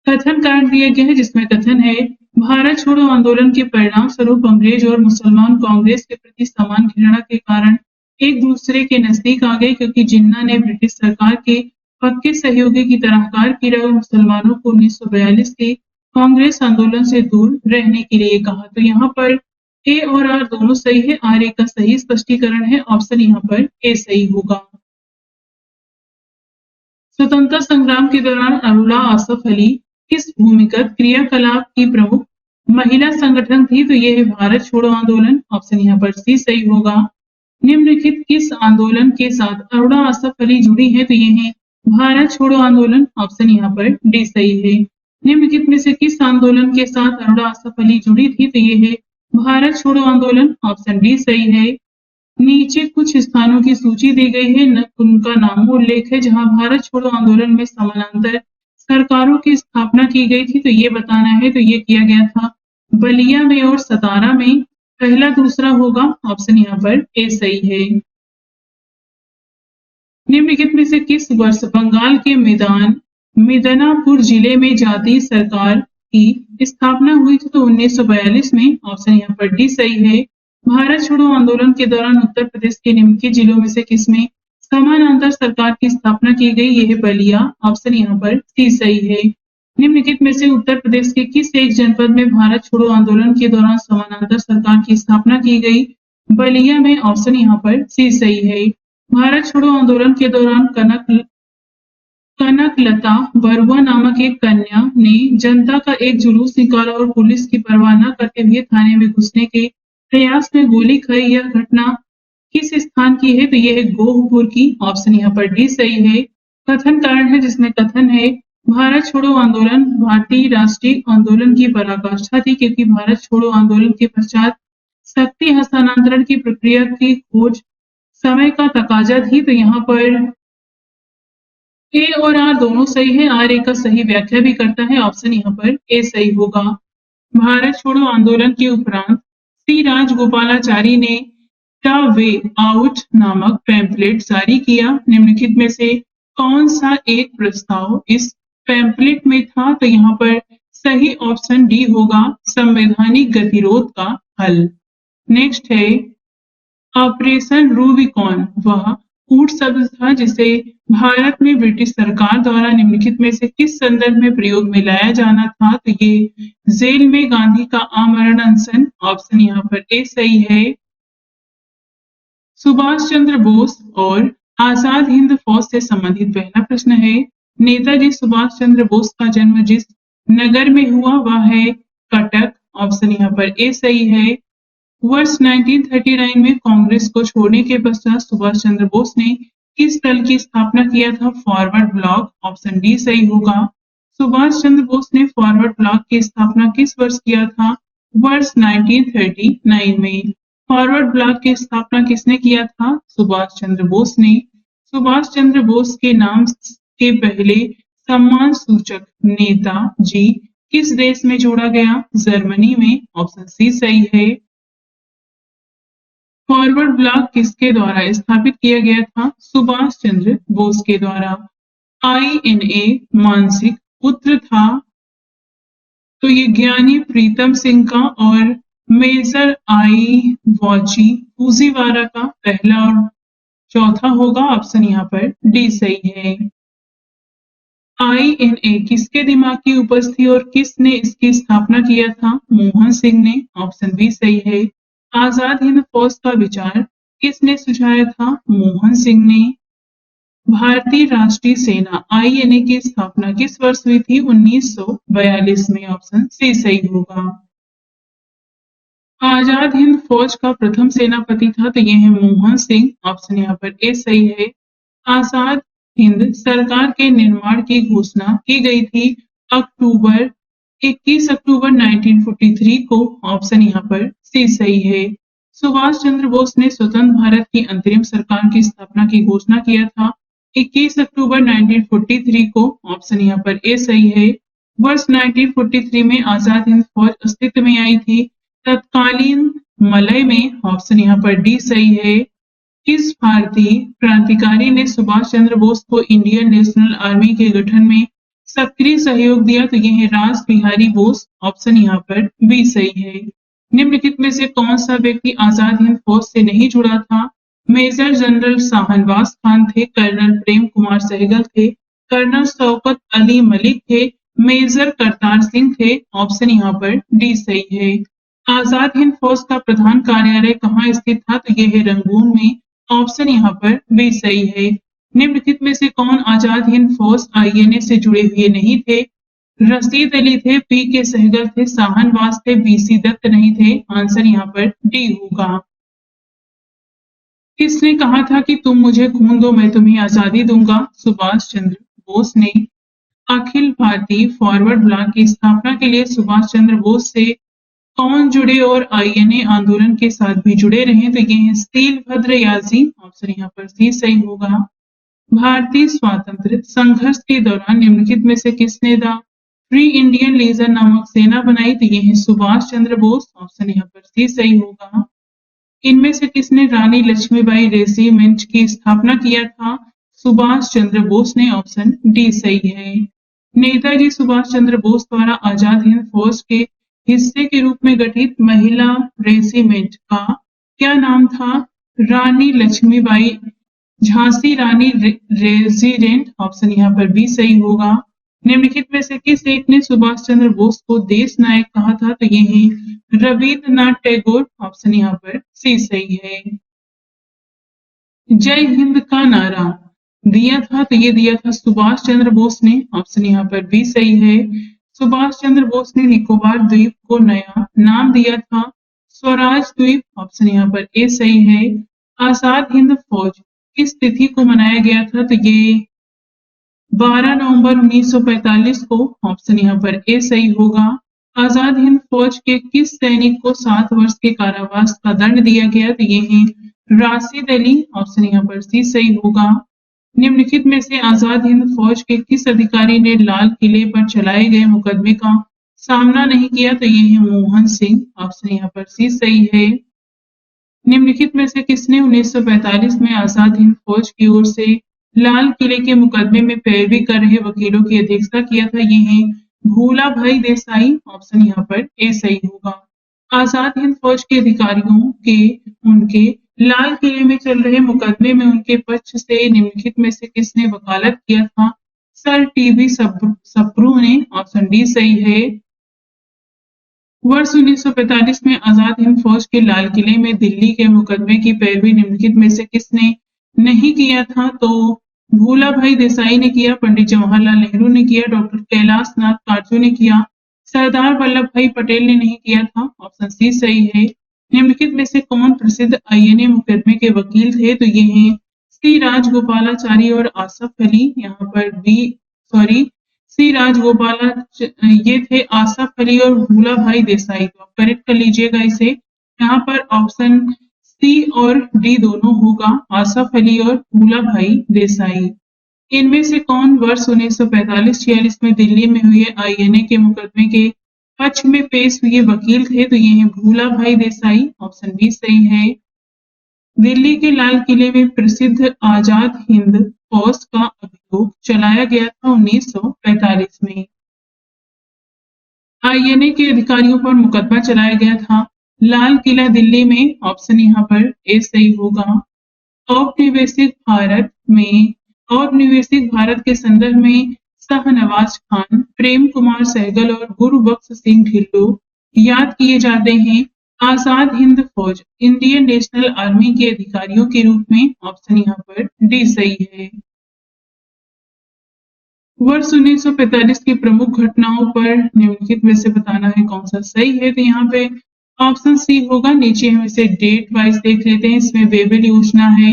कथन काट दिया गया है जिसमें कथन है भारत छोड़ो आंदोलन के परिणाम स्वरूप अंग्रेज और मुसलमान कांग्रेस के प्रति समान घृणा के कारण एक दूसरे के नजदीक आ गए क्योंकि जिन्ना ने ब्रिटिश सरकार के पक्के सहयोगी की तरह कार्य किया और मुसलमानों को 1942 के कांग्रेस आंदोलन से दूर रहने के लिए कहा। तो यहाँ पर ए और आर दोनों सही है। आर ए का सही स्पष्टीकरण है। ऑप्शन यहाँ पर ए सही होगा। स्वतंत्रता संग्राम के दौरान अरुणा आसफ अली किस भूमिगत क्रियाकलाप की प्रमुख महिला संगठन थी? तो यह है भारत छोड़ो आंदोलन। ऑप्शन यहाँ पर सी सही होगा। निम्नलिखित किस आंदोलन के साथ अरुणा आसफ अली जुड़ी है? तो यह है भारत छोड़ो आंदोलन। ऑप्शन यहाँ पर डी सही है। निम्नलिखित में से किस आंदोलन के साथ अरुणा आसफ अली जुड़ी थी? तो यह है भारत छोड़ो आंदोलन। ऑप्शन डी सही है। नीचे कुछ स्थानों की सूची दी गई है, उनका नामोल्लेख है जहां भारत छोड़ो आंदोलन में समानांतर सरकारों की स्थापना की गई थी। तो ये बताना है। तो ये किया गया था बलिया में और सतारा में। पहला दूसरा होगा। ऑप्शन यहाँ पर ए सही है। निम्नलिखित में से किस वर्ष बंगाल के मिदनापुर जिले में जातीय सरकार की स्थापना हुई थी? तो 1942 में। ऑप्शन यहाँ पर डी सही है। भारत छोड़ो आंदोलन के दौरान उत्तर प्रदेश के निम्नलिखित जिलों में से किसमें समानांतर सरकार की स्थापना की गई? यह है बलिया। ऑप्शन यहाँ पर सी सही है। निम्नलिखित में से उत्तर प्रदेश के किस एक जनपद में भारत छोड़ो आंदोलन के दौरान समानांतर सरकार की स्थापना की गई? बलिया में। ऑप्शन यहाँ पर सी सही है। भारत छोड़ो आंदोलन के दौरान कनकलता बरुआ नामक एक कन्या ने जनता का एक जुलूस निकाला और पुलिस की परवाह न करते हुए थाने में घुसने के प्रयास में गोली खाई। यह घटना किस स्थान की है? तो यह है गोहपुर की। ऑप्शन यहाँ पर डी सही है। कथन कारण है जिसमें कथन है भारत छोड़ो आंदोलन भारतीय राष्ट्रीय आंदोलन की पराकाष्ठा थी क्योंकि भारत छोड़ो आंदोलन के पश्चात शक्ति हस्तांतरण की प्रक्रिया की खोज समय का तकाजा थी। तो यहाँ पर ए और आर दोनों सही है। आर ए का सही व्याख्या भी करता है। ऑप्शन यहाँ पर ए सही होगा। भारत छोड़ो आंदोलन के उपरांत सी राजगोपालाचारी ने द वे आउट नामक पैम्फलेट जारी किया। निम्नलिखित में से कौन सा एक प्रस्ताव इस पैम्फलेट में था? तो यहाँ पर सही ऑप्शन डी होगा, संवैधानिक गतिरोध का हल। नेक्स्ट है ऑपरेशन रूबिकॉन। वह कूट शब्द था जिसे भारत में ब्रिटिश सरकार द्वारा निम्नलिखित में से किस संदर्भ में प्रयोग में लाया जाना था? तो ये जेल में गांधी का आमरण अनशन। ऑप्शन यहाँ पर ए सही है। सुभाष चंद्र बोस और आजाद हिंद फौज से संबंधित पहला प्रश्न है। नेताजी सुभाष चंद्र बोस का जन्म जिस नगर में हुआ वह है कटक। ऑप्शन यहाँ पर ए सही है। वर्ष 1939 में कांग्रेस को छोड़ने के पश्चात सुभाष चंद्र बोस ने किस दल की स्थापना किया था? Forward block. ऑप्शन डी सही होगा। सुभाष चंद्र बोस ने फॉरवर्ड ब्लॉक की स्थापना किस वर्ष किया था? वर्ष 1939 में। फॉरवर्ड ब्लॉक की स्थापना किसने किया था? सुभाष चंद्र बोस ने। सुभाष चंद्र बोस के नाम के पहले सम्मान सूचक नेता जी किस देश में जोड़ा गया? जर्मनी में। ऑप्शन सी सही है। फॉरवर्ड ब्लॉक किसके द्वारा स्थापित किया गया था? सुभाष चंद्र बोस के द्वारा। INA मानसिक पुत्र था तो ये ज्ञानी प्रीतम सिंह का और मेजर आई वॉची फूजीवारा का पहला और चौथा होगा। ऑप्शन यहाँ पर डी सही है। INA किसके दिमाग की उपज थी और किसने इसकी स्थापना किया था? मोहन सिंह ने। ऑप्शन बी सही है। आजाद हिंद फौज का विचार किसने सुझाया था? मोहन सिंह ने। भारतीय राष्ट्रीय सेना INA की स्थापना किस वर्ष हुई थी? 1942 में। ऑप्शन सी सही होगा। आजाद हिंद फौज का प्रथम सेनापति था तो यह है मोहन सिंह। ऑप्शन यहाँ पर ए सही है। आजाद हिंद सरकार के निर्माण की घोषणा की गई थी 21 अक्टूबर 1943 को। ऑप्शन यहाँ पर सी सही है। सुभाष चंद्र बोस ने स्वतंत्र भारत की अंतरिम सरकार की स्थापना की घोषणा किया था 21 अक्टूबर 1943 को। ऑप्शन यहाँ पर ए सही है। वर्ष 1943 में आजाद हिंद फौज अस्तित्व में आई थी तत्कालीन मलय में। ऑप्शन यहाँ पर डी सही है। किस भारतीय क्रांतिकारी ने सुभाष चंद्र बोस को इंडियन नेशनल आर्मी के गठन में सक्रिय सहयोग दिया तो ये है रास बिहारी बोस। ऑप्शन यहाँ पर बी सही है। निम्नलिखित में से कौन सा व्यक्ति आजाद हिंद फौज से नहीं जुड़ा था? मेजर जनरल शाहनवाज खान थे, कर्नल प्रेम कुमार सहगल थे, कर्नल शौकत अली मलिक थे, मेजर करतार सिंह थे। ऑप्शन यहाँ पर डी सही है। आजाद हिंद फौज का प्रधान कार्यालय कहाँ स्थित था? तो ये है रंगून में। ऑप्शन यहाँ पर बी सही है। निम्नलिखित में से कौन आजाद हिंद फौज आईएनए से जुड़े हुए नहीं थे? रशीद अली थे, पी के सहगल थे, शाहनवाज थे, बीसी दत्त नहीं थे। आंसर यहाँ पर डी होगा। किसने कहा था कि तुम मुझे खून दो मैं तुम्हें आजादी दूंगा? सुभाष चंद्र बोस ने। अखिल भारतीय फॉरवर्ड ब्लॉक की स्थापना के लिए सुभाष चंद्र बोस से कौन जुड़े और आईएनए आंदोलन के साथ भी जुड़े रहे? तो ये है शीलभद्र याजी। ऑप्शन यहाँ पर सी सही होगा। भारतीय स्वातंत्र्य संघर्ष के दौरान निम्नलिखित में से किसने द फ्री इंडियन लीजन नामक सेना बनाई? तो ये है सुभाष चंद्र बोस। ऑप्शन यहाँ पर सी सही होगा। इनमें से किसने रानी लक्ष्मीबाई रेजिमेंट की स्थापना किया था? सुभाष चंद्र बोस ने। ऑप्शन डी सही है। नेताजी सुभाष चंद्र बोस द्वारा आजाद हिंद फौज के हिस्से के रूप में गठित महिला रेजिमेंट का क्या नाम था? रानी लक्ष्मीबाई झांसी रानी रेजिडेंट। ऑप्शन यहाँ पर बी सही होगा। निम्नलिखित में से किस एक ने सुभाष चंद्र बोस को देश नायक कहा था? तो ये है रविन्द्रनाथ टैगोर। ऑप्शन यहाँ पर सी सही है। जय हिंद का नारा दिया था तो ये दिया था सुभाष चंद्र बोस ने। ऑप्शन यहाँ पर बी सही है। सुभाष चंद्र बोस ने निकोबार द्वीप को नया नाम दिया था स्वराज द्वीप। ऑप्शन यहाँ पर ए सही है। आजाद हिंद फौज किस तिथि को मनाया गया था? तो ये 12 नवंबर 1945 को। ऑप्शन यहाँ पर ए सही होगा। आजाद हिंद फौज के किस सैनिक को 7 वर्ष के कारावास का दंड दिया गया? तो ये है राशिद अली। ऑप्शन यहाँ पर सी सही होगा। निम्नलिखित में से आजाद हिंद फौज के किस अधिकारी ने लाल किले पर चलाए गए मुकदमे का सामना नहीं किया? तो ये है मोहन सिंह। ऑप्शन यहाँ पर सी सही है। निम्नलिखित में से किसने 1945 में आजाद हिंद फौज की ओर से लाल किले के मुकदमे में पैरवी कर रहे वकीलों की अध्यक्षता किया था? ये है भूला भाई देसाई। ऑप्शन यहाँ पर ए सही होगा। आजाद हिंद फौज के अधिकारियों के उनके लाल किले में चल रहे मुकदमे में उनके पक्ष से निम्नलिखित में से किसने वकालत किया था? सर टीबी सप्रू ने। ऑप्शन डी सही है। वर्ष 1945 में आजाद हिंद फौज के लाल किले में दिल्ली के मुकदमे की पैरवी निम्नलिखित में से किसने नहीं किया था? तो भूला भाई देसाई ने किया, पंडित जवाहरलाल नेहरू ने किया, डॉक्टर कैलाश नाथ काटजू ने किया, सरदार वल्लभ भाई पटेल ने नहीं किया था। ऑप्शन सी सही है। निम्नलिखित में से कौन प्रसिद्ध आईएनए मुकदमे के वकील थे? तो ये हैं सी राजगोपालाचारी और आसफ अली। यहाँ पर सी राजगोपाला ये थे आसफ अली और भूला भाई देसाई। तो आप करेक्ट कर लीजिएगा इसे। यहाँ पर ऑप्शन सी और डी दोनों होगा, आसफ अली और भूला भाई देसाई। इनमें से कौन वर्ष 1945-46 में दिल्ली में हुए आईएनए के मुकदमे के पक्ष में पेश हुए वकील थे? तो ये है भूला भाई देसाई। ऑप्शन बी सही है। दिल्ली के लाल किले में प्रसिद्ध आजाद हिंद फौज का अभियोग चलाया गया था 1945 में। आईएनए के अधिकारियों पर मुकदमा चलाया गया था लाल किला दिल्ली में। ऑप्शन यहाँ पर ए सही होगा। औपनिवेशिक भारत के संदर्भ में शाहनवाज खान, प्रेम कुमार सहगल और गुरुबख्श सिंह ढिल्लों याद किए जाते हैं आजाद हिंद फौज इंडियन नेशनल आर्मी के अधिकारियों के रूप में। ऑप्शन यहाँ पर डी सही है। वर्ष 1945 की प्रमुख घटनाओं पर निम्नलिखित में से बताना है कौन सा सही है। तो यहाँ पे ऑप्शन सी होगा। नीचे हम इसे डेट वाइज देख लेते हैं। इसमें वेबल योजना है,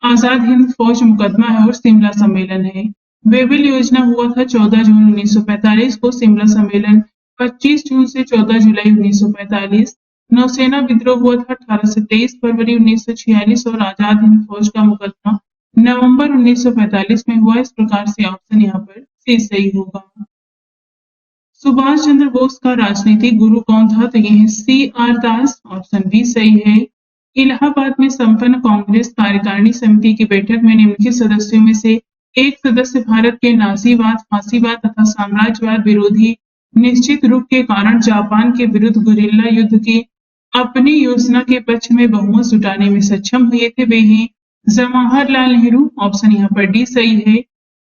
आजाद हिंद फौज मुकदमा है और शिमला सम्मेलन है। वेबल योजना हुआ था 14 जून 1945 को, शिमला सम्मेलन 25 जून से 14 जुलाई 1945। नौसेना विद्रोह हुआ था 18 से 23 फरवरी 1946 और आजाद हिंद फौज का मुकदमा नवंबर 1945 में हुआ। इस प्रकार से ऑप्शन यहाँ पर सी सही होगा। सुभाष चंद्र बोस का राजनीतिक गुरु कौन था? तो यह सी आर दास। ऑप्शन बी सही है। इलाहाबाद में संपन्न कांग्रेस कार्यकारिणी समिति की बैठक में निम्नलिखित सदस्यों में से एक सदस्य भारत के नाजीवाद, फांसीवाद तथा साम्राज्यवाद विरोधी निश्चित रुख के कारण जापान के विरुद्ध गुरिल्ला युद्ध की अपनी योजना के पक्ष में बहुमत जुटाने में सक्षम हुए थे। वे हैं जवाहरलाल नेहरू। ऑप्शन यहाँ पर डी सही है।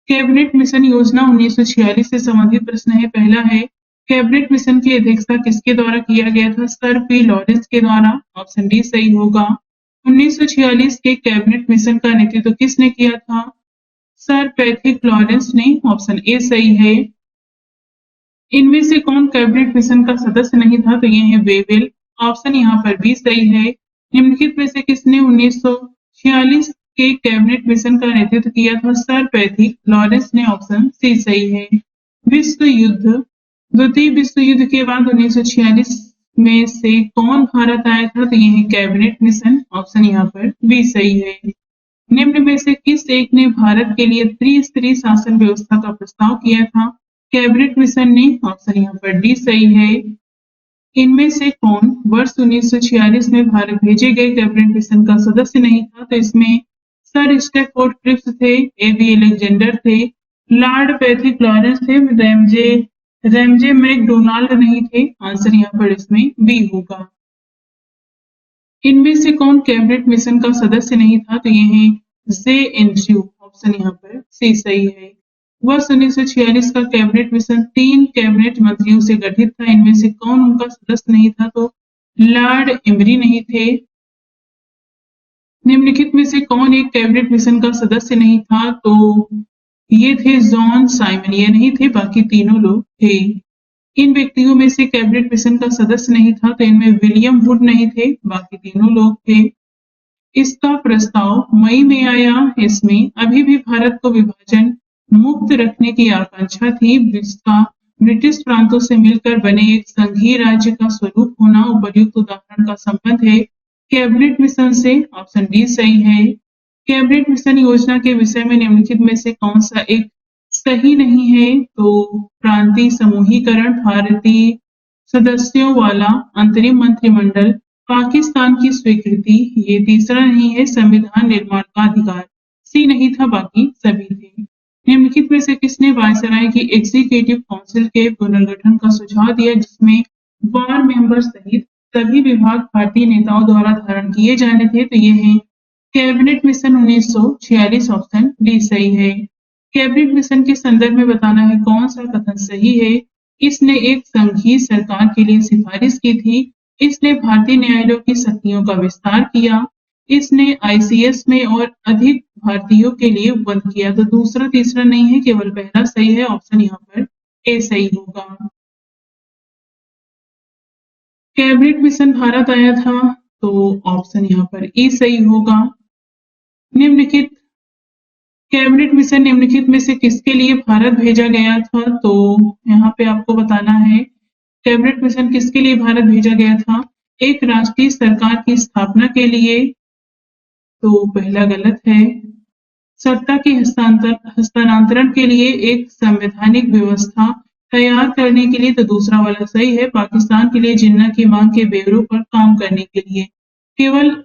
कैबिनेट मिशन योजना 1946 से संबंधित प्रश्न है। पहला है, कैबिनेट मिशन की अध्यक्षता किसके द्वारा किया गया था? सर पी लॉरेंस के द्वारा। ऑप्शन डी सही होगा। 1946 के कैबिनेट मिशन का नेतृत्व किसने किया था? सर पैट्रिक लॉरेंस ने। ऑप्शन ए सही है। इनमें से कौन कैबिनेट मिशन का सदस्य नहीं था? तो ये है वेवेल। ऑप्शन यहाँ पर बी सही है। निम्नलिखित में से किसने 1946 के कैबिनेट मिशन का नेतृत्व किया था? सर पैट्रिक लॉरेंस ने। ऑप्शन सी सही है। विश्व युद्ध, द्वितीय विश्व युद्ध के बाद 1946 में से कौन भारत आया था? तो ये है कैबिनेट मिशन। ऑप्शन यहाँ पर बी सही है। निम्न में से किस एक ने भारत के लिए त्रिस्तरीय शासन व्यवस्था का प्रस्ताव किया था? कैबिनेट मिशन ने। ऑप्शन यहाँ पर डी सही है। इनमें से कौन वर्ष 1946 में भारत भेजे गए कैबिनेट मिशन का सदस्य नहीं था? तो इसमें सर स्टैफोर्ड क्रिप्स थे, एबी अलेक्जेंडर थे, लॉर्ड पैट्रिक लॉरेंस थे, रैमजे मैकडोनाल्ड नहीं थे। आंसर यहाँ पर इसमें बी होगा। इनमें से कौन कैबिनेट मिशन का सदस्य नहीं था? तो ये है जे एंड्रयू। ऑप्शन यहाँ पर सी सही है। वर्ष 1946 का कैबिनेट मिशन 3 कैबिनेट मंत्रियों से गठित था। इनमें से कौन उनका सदस्य नहीं था? तो लॉर्ड एमरी नहीं थे। निम्नलिखित में से कौन एक कैबिनेट मिशन का सदस्य नहीं था? तो ये थे जॉन साइमन। ये नहीं थे, बाकी तीनों लोग थे। इन व्यक्तियों में से कैबिनेट मिशन का सदस्य नहीं था, तो इनमें विलियम वुड नहीं थे, बाकी तीनों लोग थे। इसका प्रस्ताव मई में आया। इसमें अभी भी भारत को विभाजन मुक्त रखने की आकांक्षा थी। जिसका ब्रिटिश प्रांतों से मिलकर बने एक संघीय राज्य का स्वरूप होना उपर्युक्त उदाहरण का संबंध है कैबिनेट मिशन से। ऑप्शन डी सही है। कैबिनेट मिशन योजना के विषय में निम्नलिखित में से कौन सा एक सही नहीं है? तो प्रांतीय समूहीकरण, भारतीय सदस्यों वाला अंतरिम मंत्रिमंडल, पाकिस्तान की स्वीकृति, ये तीसरा नहीं है, संविधान निर्माण का अधिकार। सी नहीं था, बाकी सभी थे। निम्नलिखित में से किसने वायसराय की एग्जीक्यूटिव काउंसिल के पुनर्गठन का सुझाव दिया, जिसमें वार मेंबर सहित सभी विभाग भारतीय नेताओं द्वारा धारण किए जाने थे? तो ये है कैबिनेट मिशन 1946। ऑप्शन डी सही है। कैबिनेट मिशन के संदर्भ में बताना है कौन सा कथन सही है। इसने एक संघीय सरकार के लिए सिफारिश की थी। इसने भारतीय न्यायालयों की शक्तियों का विस्तार किया। इसने आईसीएस में और अधिक भारतीयों के लिए उपबंध किया। तो दूसरा तीसरा नहीं है, केवल पहला सही है। ऑप्शन यहाँ पर ए सही होगा। कैबिनेट मिशन भारत आया था, तो ऑप्शन यहाँ पर ई सही होगा। निम्नलिखित कैबिनेट मिशन निम्नलिखित में से किसके लिए भारत भेजा गया था? तो यहाँ पे आपको बताना है कैबिनेट मिशन किसके लिए भारत भेजा गया था। एक राष्ट्रीय सरकार की स्थापना के लिए, तो पहला गलत है। सत्ता के हस्तांतरण के लिए, एक संवैधानिक व्यवस्था तैयार करने के लिए, तो दूसरा वाला सही है। पाकिस्तान के लिए जिन्ना की मांग के ब्यौरों पर काम करने के लिए, केवल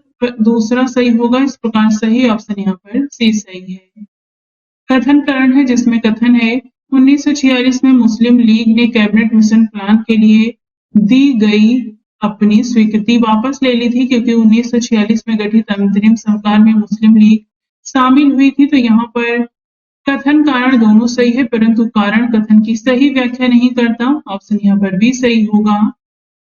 दूसरा सही होगा। इस प्रकार सही ऑप्शन यहाँ पर सी सही है। कथनकरण है, जिसमें कथन है 1946 में मुस्लिम लीग ने कैबिनेट मिशन प्लान के लिए दी गई अपनी स्वीकृति वापस ले ली थी, क्योंकि 1946 में गठित अंतरिम सरकार में मुस्लिम लीग शामिल हुई थी। तो यहाँ पर कथन कारण दोनों सही है, परंतु कारण कथन की सही व्याख्या नहीं करता। ऑप्शन यहाँ पर भी सही होगा।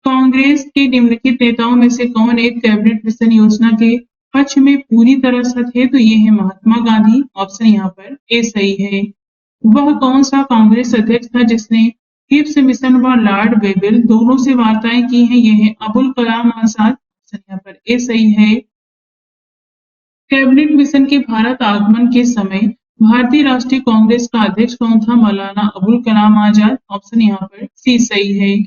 कांग्रेस के निम्नलिखित नेताओं में से कौन एक कैबिनेट मिशन योजना के पक्ष में पूरी तरह सच है? तो ये है महात्मा गांधी। ऑप्शन यहाँ पर ए सही है। वह कौन सा कांग्रेस अध्यक्ष था जिसने किप्स मिशन व लॉर्ड वेवेल दोनों से वार्ताएं की हैं? ये है अबुल कलाम आजाद। ऑप्शन यहाँ पर ए सही है। कैबिनेट मिशन के भारत आगमन के समय भारतीय राष्ट्रीय कांग्रेस का अध्यक्ष कौन था? मौलाना अबुल कलाम आजाद। ऑप्शन यहाँ पर सी सही है।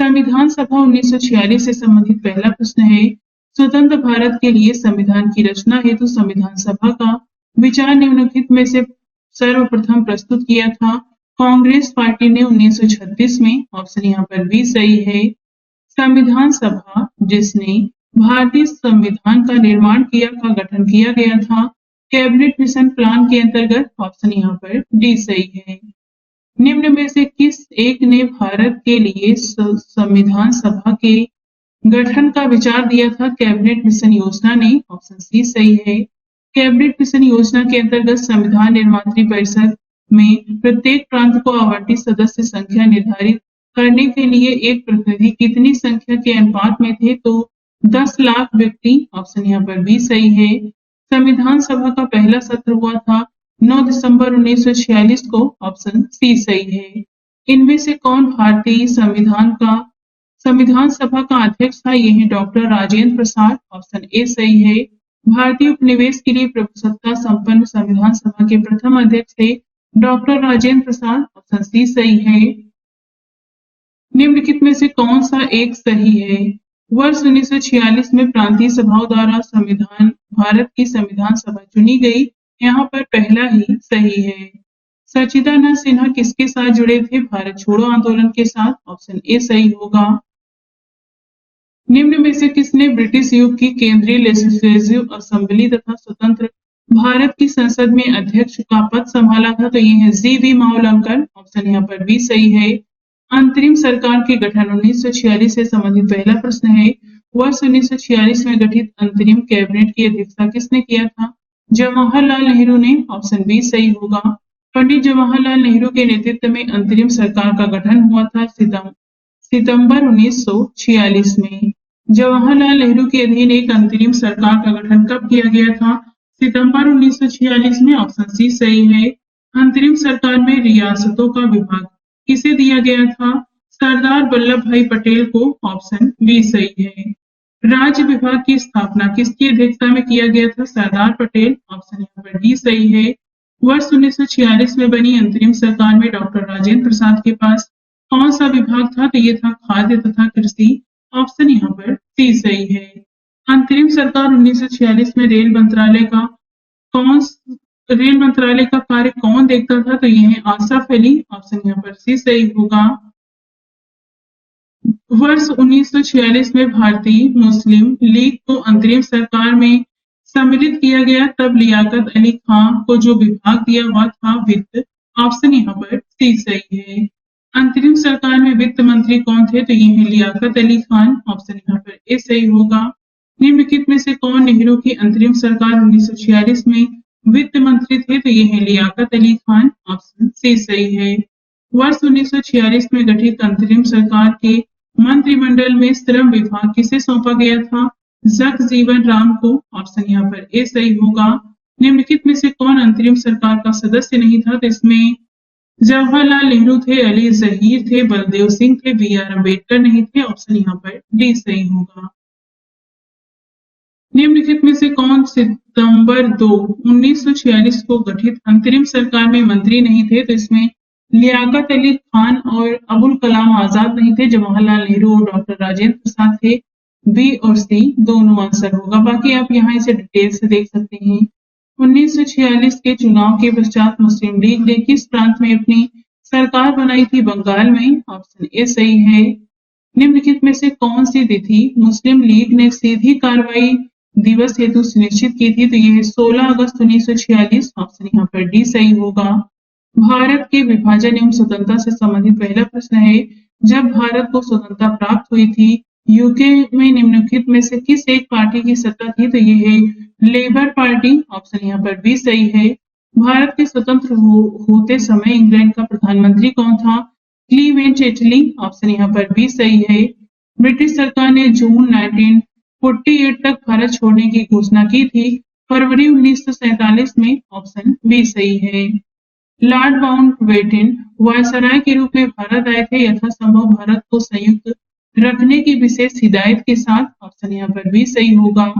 संविधान सभा 1946 से संबंधित पहला प्रश्न है, स्वतंत्र भारत के लिए संविधान की रचना हेतु संविधान सभा का विचार निम्नलिखित में से सर्वप्रथम प्रस्तुत किया था कांग्रेस पार्टी ने 1936 में। ऑप्शन यहाँ पर भी सही है। संविधान सभा जिसने भारतीय संविधान का निर्माण किया, का गठन किया गया था कैबिनेट मिशन प्लान के अंतर्गत? ऑप्शन यहाँ पर डी सही है। निम्न में से किस एक ने भारत के लिए संविधान सभा के गठन का विचार दिया था? कैबिनेट मिशन योजना ने? ऑप्शन सी सही है। कैबिनेट मिशन योजना के अंतर्गत संविधान निर्मात्री परिषद में प्रत्येक प्रांत को आवंटित सदस्य संख्या निर्धारित करने के लिए एक प्रतिनिधि कितनी संख्या के अनुपात में थे? तो 10 लाख व्यक्ति। ऑप्शन यहाँ पर भी सही है। संविधान सभा का पहला सत्र हुआ था 9 दिसंबर 1946 को। ऑप्शन सी सही है। इनमें से कौन भारतीय संविधान सभा का अध्यक्ष था? ये है doctor Rajendra Prasad. Option A सही है। भारतीय उपनिवेश के लिए प्रभुसत्ता संपन्न संविधान सभा के प्रथम अध्यक्ष थे doctor Rajendra Prasad. Option C सही है। निम्नलिखित में से कौन सा एक सही है? वर्ष 1946 में प्रांतीय सभाओं द्वारा भारत की संविधान सभा चुनी गई। यहाँ पर पहला ही सही है। सच्चिदानंद सिन्हा किसके साथ जुड़े थे? भारत छोड़ो आंदोलन के साथ। ऑप्शन ए सही होगा। निम्न में से किसने ब्रिटिश युग की केंद्रीय लेजिस्लेटिव असेंबली तथा स्वतंत्र भारत की संसद में अध्यक्ष का पद संभाला था? तो ये है जी.वी. मावलंकर। ऑप्शन यहाँ पर भी सही है। अंतरिम सरकार के गठन 1946 से संबंधित पहला प्रश्न है। वर्ष 1946 में गठित अंतरिम कैबिनेट की अध्यक्षता किसने किया था? जवाहरलाल नेहरू ने। ऑप्शन बी सही होगा। पंडित जवाहरलाल नेहरू के नेतृत्व में अंतरिम सरकार का गठन हुआ था सितंबर 1946 में। जवाहरलाल नेहरू के अधीन एक अंतरिम सरकार का गठन कब किया गया था? सितंबर 1946 में। ऑप्शन सी सही है। अंतरिम सरकार में रियासतों का विभाग किसे दिया गया था? सरदार वल्लभ भाई पटेल को। ऑप्शन बी सही है। राज्य विभाग की स्थापना किसकी अध्यक्षता में किया गया था? सरदार पटेल। ऑप्शन यहाँ पर डी सही है। वर्ष 1946 में बनी अंतरिम सरकार में डॉक्टर राजेंद्र प्रसाद के पास कौन सा विभाग था? तो ये था खाद्य तथा कृषि। ऑप्शन यहाँ पर सी सही है। अंतरिम सरकार 1946 में रेल मंत्रालय का कार्य कौन देखता था? तो ये है आसफ अली। ऑप्शन यहाँ पर सी सही होगा। वर्ष 1946 में भारतीय मुस्लिम लीग को अंतरिम सरकार में सम्मिलित किया गया, तब लियाकत अली खान को जो विभाग दिया हुआ था वित्त। ऑप्शन यहाँ पर सी सही है। अंतरिम सरकार में वित्त मंत्री कौन थे? तो ये है लियाकत अली खान। ऑप्शन यहाँ पर ए सही होगा। निम्नलिखित में से कौन नेहरू की अंतरिम सरकार 1946 में वित्त मंत्री थे? तो ये है लियाकत अली खान। ऑप्शन सी सही है। वर्ष 1946 में गठित अंतरिम सरकार के मंत्रिमंडल में श्रम विभाग किसे सौंपा गया था? जगजीवन राम को। ऑप्शन यहाँ पर ए सही होगा। निम्नलिखित में से कौन अंतरिम सरकार का सदस्य नहीं था? तो इसमें जवाहरलाल नेहरू थे, अली जहीर थे, बलदेव सिंह थे, बी.आर. अम्बेडकर नहीं थे। ऑप्शन यहाँ पर डी सही होगा। निम्नलिखित में से कौन सितंबर 2, 1946 को गठित अंतरिम सरकार में मंत्री नहीं थे? तो इसमें लियाकत अली खान और अबुल कलाम आजाद नहीं थे। जवाहरलाल नेहरू और डॉक्टर राजेंद्र प्रसाद थे। बी और सी दोनों आंसर होगा। बाकी आप यहाँ इसे डिटेल से देख सकते हैं। 1946 के चुनाव के पश्चात मुस्लिम लीग ने किस प्रांत में अपनी सरकार बनाई थी? बंगाल में। ऑप्शन ए सही है। निम्नलिखित में से कौन सी तिथि मुस्लिम लीग ने सीधी कार्रवाई दिवस हेतु सुनिश्चित की थी? तो यह है 16 अगस्त 1946। ऑप्शन यहाँ पर डी सही होगा। भारत के विभाजन एवं स्वतंत्रता से संबंधित पहला प्रश्न है। जब भारत को स्वतंत्रता प्राप्त हुई थी, यूके में निम्नलिखित में से किस एक पार्टी की सत्ता थी? तो ये है लेबर पार्टी। ऑप्शन यहाँ पर भी सही है। भारत के स्वतंत्र होते समय इंग्लैंड का प्रधानमंत्री कौन था? क्लीवेंट एटली। ऑप्शन यहाँ पर भी सही है। ब्रिटिश सरकार ने जून 1948 तक भारत छोड़ने की घोषणा की थी, फरवरी 1947 में। ऑप्शन बी सही है। लॉर्ड माउंटबेटन वायसराय के रूप में भारत आए थे, यथासंभव भारत को संयुक्त रखने की विशेष हिदायत के साथ। ऑप्शन यहाँ पर भी सही होगा।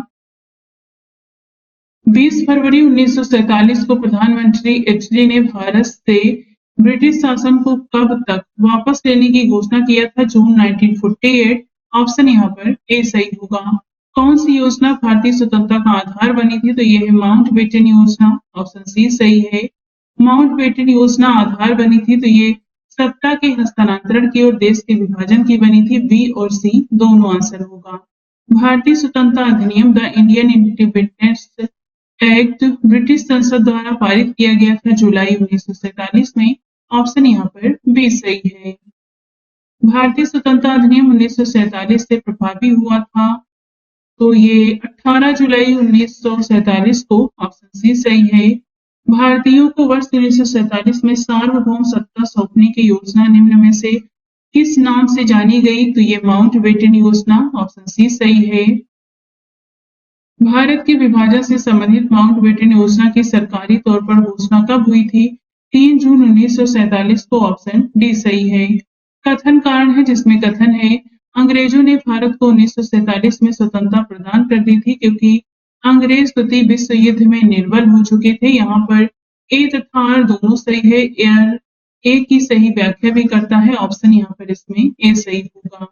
20 फरवरी 1947 को प्रधानमंत्री एटली ने भारत से ब्रिटिश शासन को कब तक वापस लेने की घोषणा किया था? जून 1948। ऑप्शन यहाँ पर ए सही होगा। कौन सी योजना भारतीय स्वतंत्रता का आधार बनी थी? तो यह है माउंटबेटन योजना। ऑप्शन सी सही है। माउंटबेटन योजना आधार बनी थी, तो ये सत्ता के हस्तांतरण की और देश के विभाजन की बनी थी। बी और सी दोनों आंसर होगा। भारतीय स्वतंत्रता अधिनियम the Indian independence act British संसद द्वारा पारित किया गया था जुलाई 1947 में। ऑप्शन यहाँ पर बी सही है। भारतीय स्वतंत्रता अधिनियम 1947 से प्रभावी हुआ था, तो ये 18 जुलाई 1947 को। ऑप्शन सी सही है। भारतीयों को वर्ष 1947 में सार्वभौम सत्ता सौंपने की योजना निम्न में से किस नाम से जानी गई? तो ये माउंटबेटन योजना। ऑप्शन सी सही है। भारत के विभाजन से संबंधित माउंटबेटन योजना की सरकारी तौर पर घोषणा कब हुई थी? 3 जून 1947 को। ऑप्शन डी सही है। कथन कारण है जिसमें कथन है अंग्रेजों ने भारत को 1947 में स्वतंत्रता प्रदान कर दी थी क्योंकि अंग्रेज द्वितीय विश्व युद्ध में निर्बल हो चुके थे। यहाँ पर ए तथा आर दोनों सही है। एयर ए की सही व्याख्या भी करता है। ऑप्शन यहाँ पर इसमें ए सही होगा।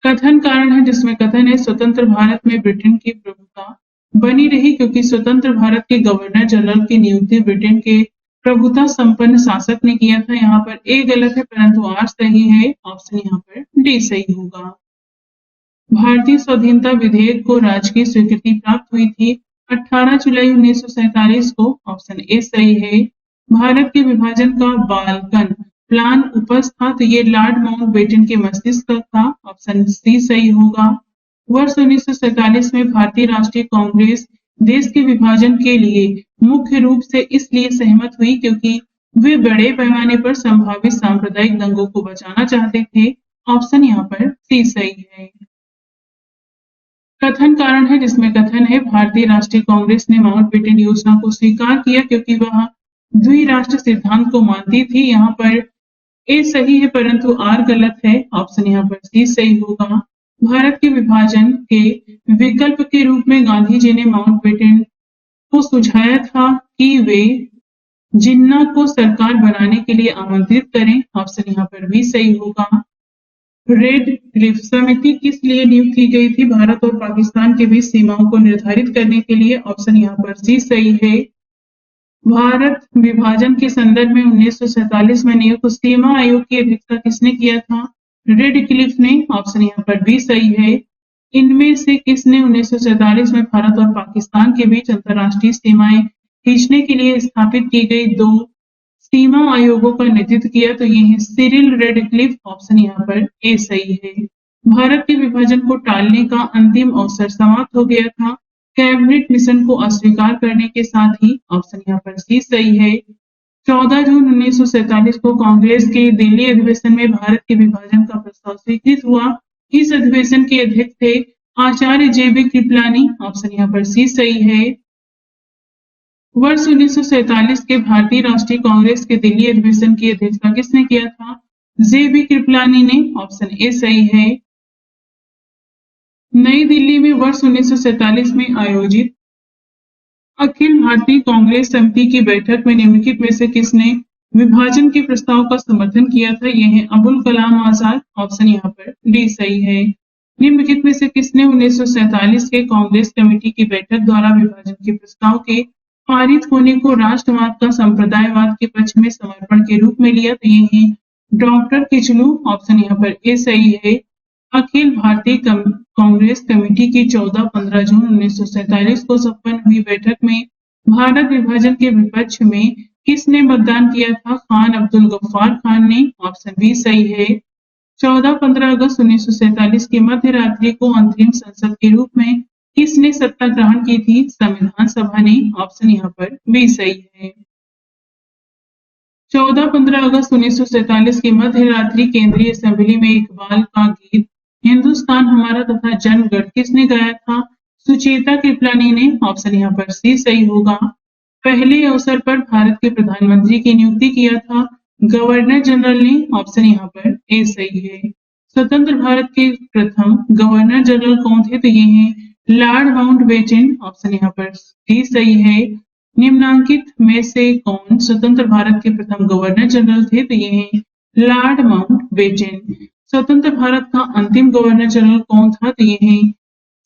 कथन कारण है जिसमें कथन है स्वतंत्र भारत में ब्रिटेन की प्रभुता बनी रही क्योंकि स्वतंत्र भारत के गवर्नर जनरल की नियुक्ति ब्रिटेन के प्रभुता संपन्न शासक ने किया था। यहाँ पर ए गलत है परंतु आर सही है। ऑप्शन यहाँ पर डी सही होगा। भारतीय स्वाधीनता विधेयक को राजकीय स्वीकृति प्राप्त हुई थी 18 जुलाई 1947 को। ऑप्शन ए सही है। भारत के विभाजन का बाल्कन प्लान उपज था, तो ये लॉर्ड माउंटबेटन के मस्तिष्क का था। ऑप्शन सी सही होगा। वर्ष 1947 में भारतीय राष्ट्रीय कांग्रेस देश के विभाजन के लिए मुख्य रूप से इसलिए सहमत हुई क्योंकि वे बड़े पैमाने पर संभावित सांप्रदायिक दंगों को बचाना चाहते थे। ऑप्शन यहाँ पर सी सही है। कथन कारण है जिसमें कथन है भारतीय राष्ट्रीय कांग्रेस ने माउंटबेटन योजना को स्वीकार किया क्योंकि वह द्विराष्ट्र सिद्धांत को मानती थी। यहाँ पर ए सही है परंतु आर गलत है। ऑप्शन यहाँ पर सी सही होगा। भारत के विभाजन के विकल्प के रूप में गांधी जी ने माउंटबेटन को सुझाया था कि वे जिन्ना को सरकार बनाने के लिए आमंत्रित करें। ऑप्शन यहाँ पर भी सही होगा। रेड क्लिफ समिति किस लिए नियुक्त की गई थी? भारत और पाकिस्तान के बीच सीमाओं को निर्धारित करने के लिए। ऑप्शन यहाँ पर सी सही है। भारत विभाजन के संदर्भ में 1947 में नियुक्त सीमा आयोग की अध्यक्षता किसने किया था? रेड क्लिफ ने। ऑप्शन यहाँ पर भी सही है। इनमें से किसने 1947 में भारत और पाकिस्तान के बीच अंतर्राष्ट्रीय सीमाएं खींचने के लिए स्थापित की गई 2 सीमा आयोगों का नेतृत्व किया? तो ये है सिरिल रेडक्लिफ। ऑप्शन यहाँ पर ए सही है। भारत के विभाजन को टालने का अंतिम अवसर समाप्त हो गया था कैबिनेट मिशन को अस्वीकार करने के साथ ही। ऑप्शन यहाँ पर सी सही है। 14 जून 1947 को कांग्रेस के दिल्ली अधिवेशन में भारत के विभाजन का प्रस्ताव स्वीकृत हुआ। इस अधिवेशन के अध्यक्ष थे आचार्य जे.बी. कृपलानी। ऑप्शन यहाँ पर सी सही है। वर्ष 1947 के भारतीय राष्ट्रीय कांग्रेस के दिल्ली अधिवेशन की अध्यक्षता किसने किया था? जे.बी. कृपलानी ने। ऑप्शन ए सही है। नई दिल्ली में वर्ष 1947 में आयोजित अखिल भारतीय कांग्रेस समिति की बैठक में निम्नलिखित में से किसने विभाजन के प्रस्ताव का समर्थन किया था? यह है अबुल कलाम आजाद। ऑप्शन यहाँ पर डी सही है। निम्नलिखित में से किसने 1947 के कांग्रेस कमेटी की बैठक द्वारा विभाजन के प्रस्ताव के पारित होने को राष्ट्रवाद का संप्रदायवाद के पक्ष में समर्पण के रूप में लिया? तो ये है डॉक्टर किचलू। ऑप्शन यहाँ पर ए सही है। अखिल भारतीय कांग्रेस कमेटी की 14-15 जून 1947 को संपन्न हुई बैठक में भारत विभाजन के विपक्ष में किसने मतदान किया था? खान अब्दुल गफ्फार खान ने। ऑप्शन बी सही है। 14-15 अगस्त 1947 की मध्य रात्रि को अंतरिम संसद के रूप में किसने सत्ता ग्रहण की थी? संविधान सभा ने। ऑप्शन यहाँ पर बी सही है। 14-15 अगस्त 1947 की मध्य रात्रि केंद्रीय असेंबली में इकबाल का गीत हिंदुस्तान हमारा तथा जनगण किसने गाया था? सुचेता कृपलानी ने। ऑप्शन यहाँ पर सी सही होगा। पहले अवसर पर भारत के प्रधानमंत्री की नियुक्ति किया था गवर्नर जनरल ने। ऑप्शन यहाँ पर ए सही है। स्वतंत्र भारत के प्रथम गवर्नर जनरल कौन थे? तो ये हैं लॉर्ड माउंटबेटन। ऑप्शन यहाँ पर डी सही है। निम्नांकित में से कौन स्वतंत्र भारत के प्रथम गवर्नर जनरल थे? तो ये हैं लॉर्ड माउंटबेटन। स्वतंत्र भारत का अंतिम गवर्नर जनरल कौन था? तो ये है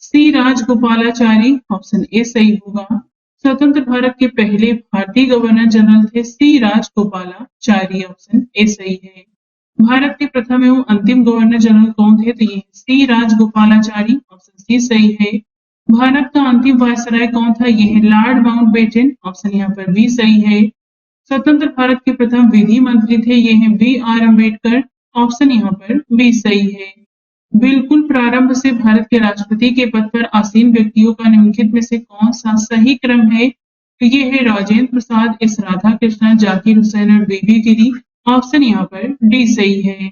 सी राजगोपालाचारी। ऑप्शन ए सही होगा। स्वतंत्र भारत के पहले भारतीय गवर्नर जनरल थे सी राजगोपालाचारी। ऑप्शन ए सही है। भारत के प्रथम एवं अंतिम गवर्नर जनरल कौन थे? तो ये सी राजगोपालाचारी। ऑप्शन सी सही है। भारत का अंतिम वायसराय कौन था? यह है लॉर्ड माउंटबेटन। ऑप्शन यहाँ पर बी सही है। स्वतंत्र भारत के प्रथम विधि मंत्री थे, ये हैं बी आर अम्बेडकर। ऑप्शन यहाँ पर बी सही है। बिल्कुल प्रारंभ से भारत के राष्ट्रपति के पद पर आसीन व्यक्तियों का निम्नलिखित में से कौन सा सही क्रम है? तो ये है राजेंद्र प्रसाद, एस राधाकृष्णन, जाकिर हुसैन और बीबी गिरी। ऑप्शन यहाँ पर डी सही है।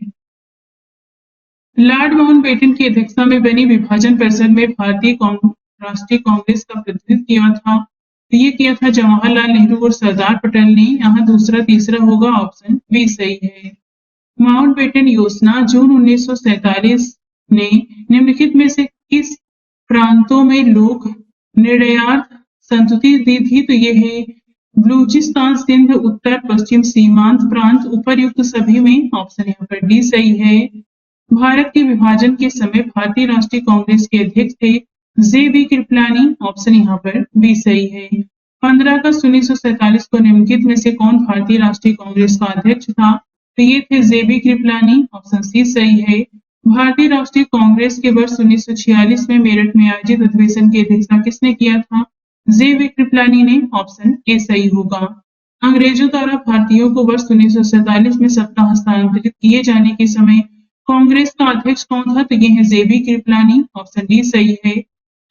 लॉर्ड माउंटबेटन की अध्यक्षता में बनी विभाजन परिषद में राष्ट्रीय कांग्रेस का प्रतिनिधित्व किया था। ये किया था जवाहरलाल नेहरू और सरदार पटेल ने। यहाँ दूसरा तीसरा होगा, ऑप्शन बी सही है। माउंटबेटन योजना जून 1947 ने निम्नलिखित में से किस प्रांतों में लोक निर्यात संतुति दी थी? तो ये है बलूचिस्तान, सिंध, उत्तर पश्चिम सीमांत प्रांत, उपर्युक्त सभी में। ऑप्शन यहाँ पर डी सही है। भारत के विभाजन के समय भारतीय राष्ट्रीय कांग्रेस के अध्यक्ष थे जे बी कृपलानी। ऑप्शन यहाँ पर बी सही है। 15 अगस्त 1947 को निम्नलिखित में से कौन भारतीय राष्ट्रीय कांग्रेस का अध्यक्ष था? तो ये थे J B Kripalani. Option C सही है। भारतीय राष्ट्रीय कांग्रेस के वर्ष 1946 में मेरठ में आयोजित अधिवेशन की अध्यक्षता किसने किया था? जे बी कृपलानी ने। ऑप्शन ए सही होगा। अंग्रेजों द्वारा भारतीयों को वर्ष 1947 में सत्ता हस्तांतरित किए जाने के समय कांग्रेस का अध्यक्ष कौन था? तो ये है J B Kripalani. Option D सही है।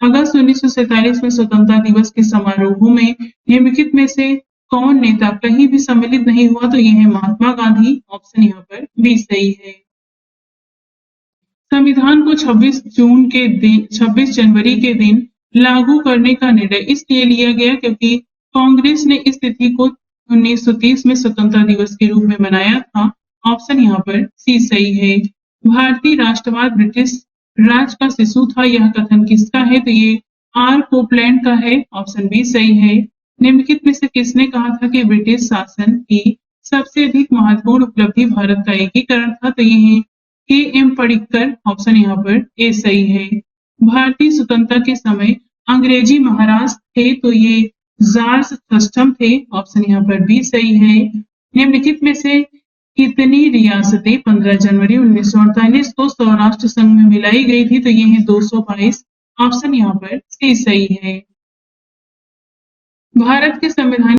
अगस्त 1947 में स्वतंत्रता दिवस के समारोहों में निम्नलिखित में से कौन नेता कहीं भी सम्मिलित नहीं हुआ? तो ये है महात्मा गांधी। ऑप्शन यहाँ पर बी सही है। संविधान को 26 जनवरी के दिन लागू करने का निर्णय इसलिए लिया गया क्योंकि कांग्रेस ने इस तिथि को 1930 में स्वतंत्रता दिवस के रूप में मनाया था। ऑप्शन यहाँ पर सी सही है। भारतीय राष्ट्रवाद ब्रिटिश राज का शिशु था, यह कथन किसका है? तो ये आर कोपलैंड का है। ऑप्शन बी सही है। निम्नलिखित में से किसने कहा था कि ब्रिटिश शासन की सबसे अधिक महत्वपूर्ण उपलब्धि भारत का एकीकरण था? तो ये है के एम पडिक्कर। ऑप्शन यहाँ पर ए सही है। भारतीय स्वतंत्रता के समय अंग्रेजी महाराज थे, तो ये जॉर्ज थर्स्टन थे। ऑप्शन यहाँ पर बी सही है। निम्नलिखित में से कितनी रियासतें 15 जनवरी 1948 को सौराष्ट्र संघ में मिलाई गई थी? तो ये है 222। ऑप्शन यहाँ पर सी सही है। भारत के संविधान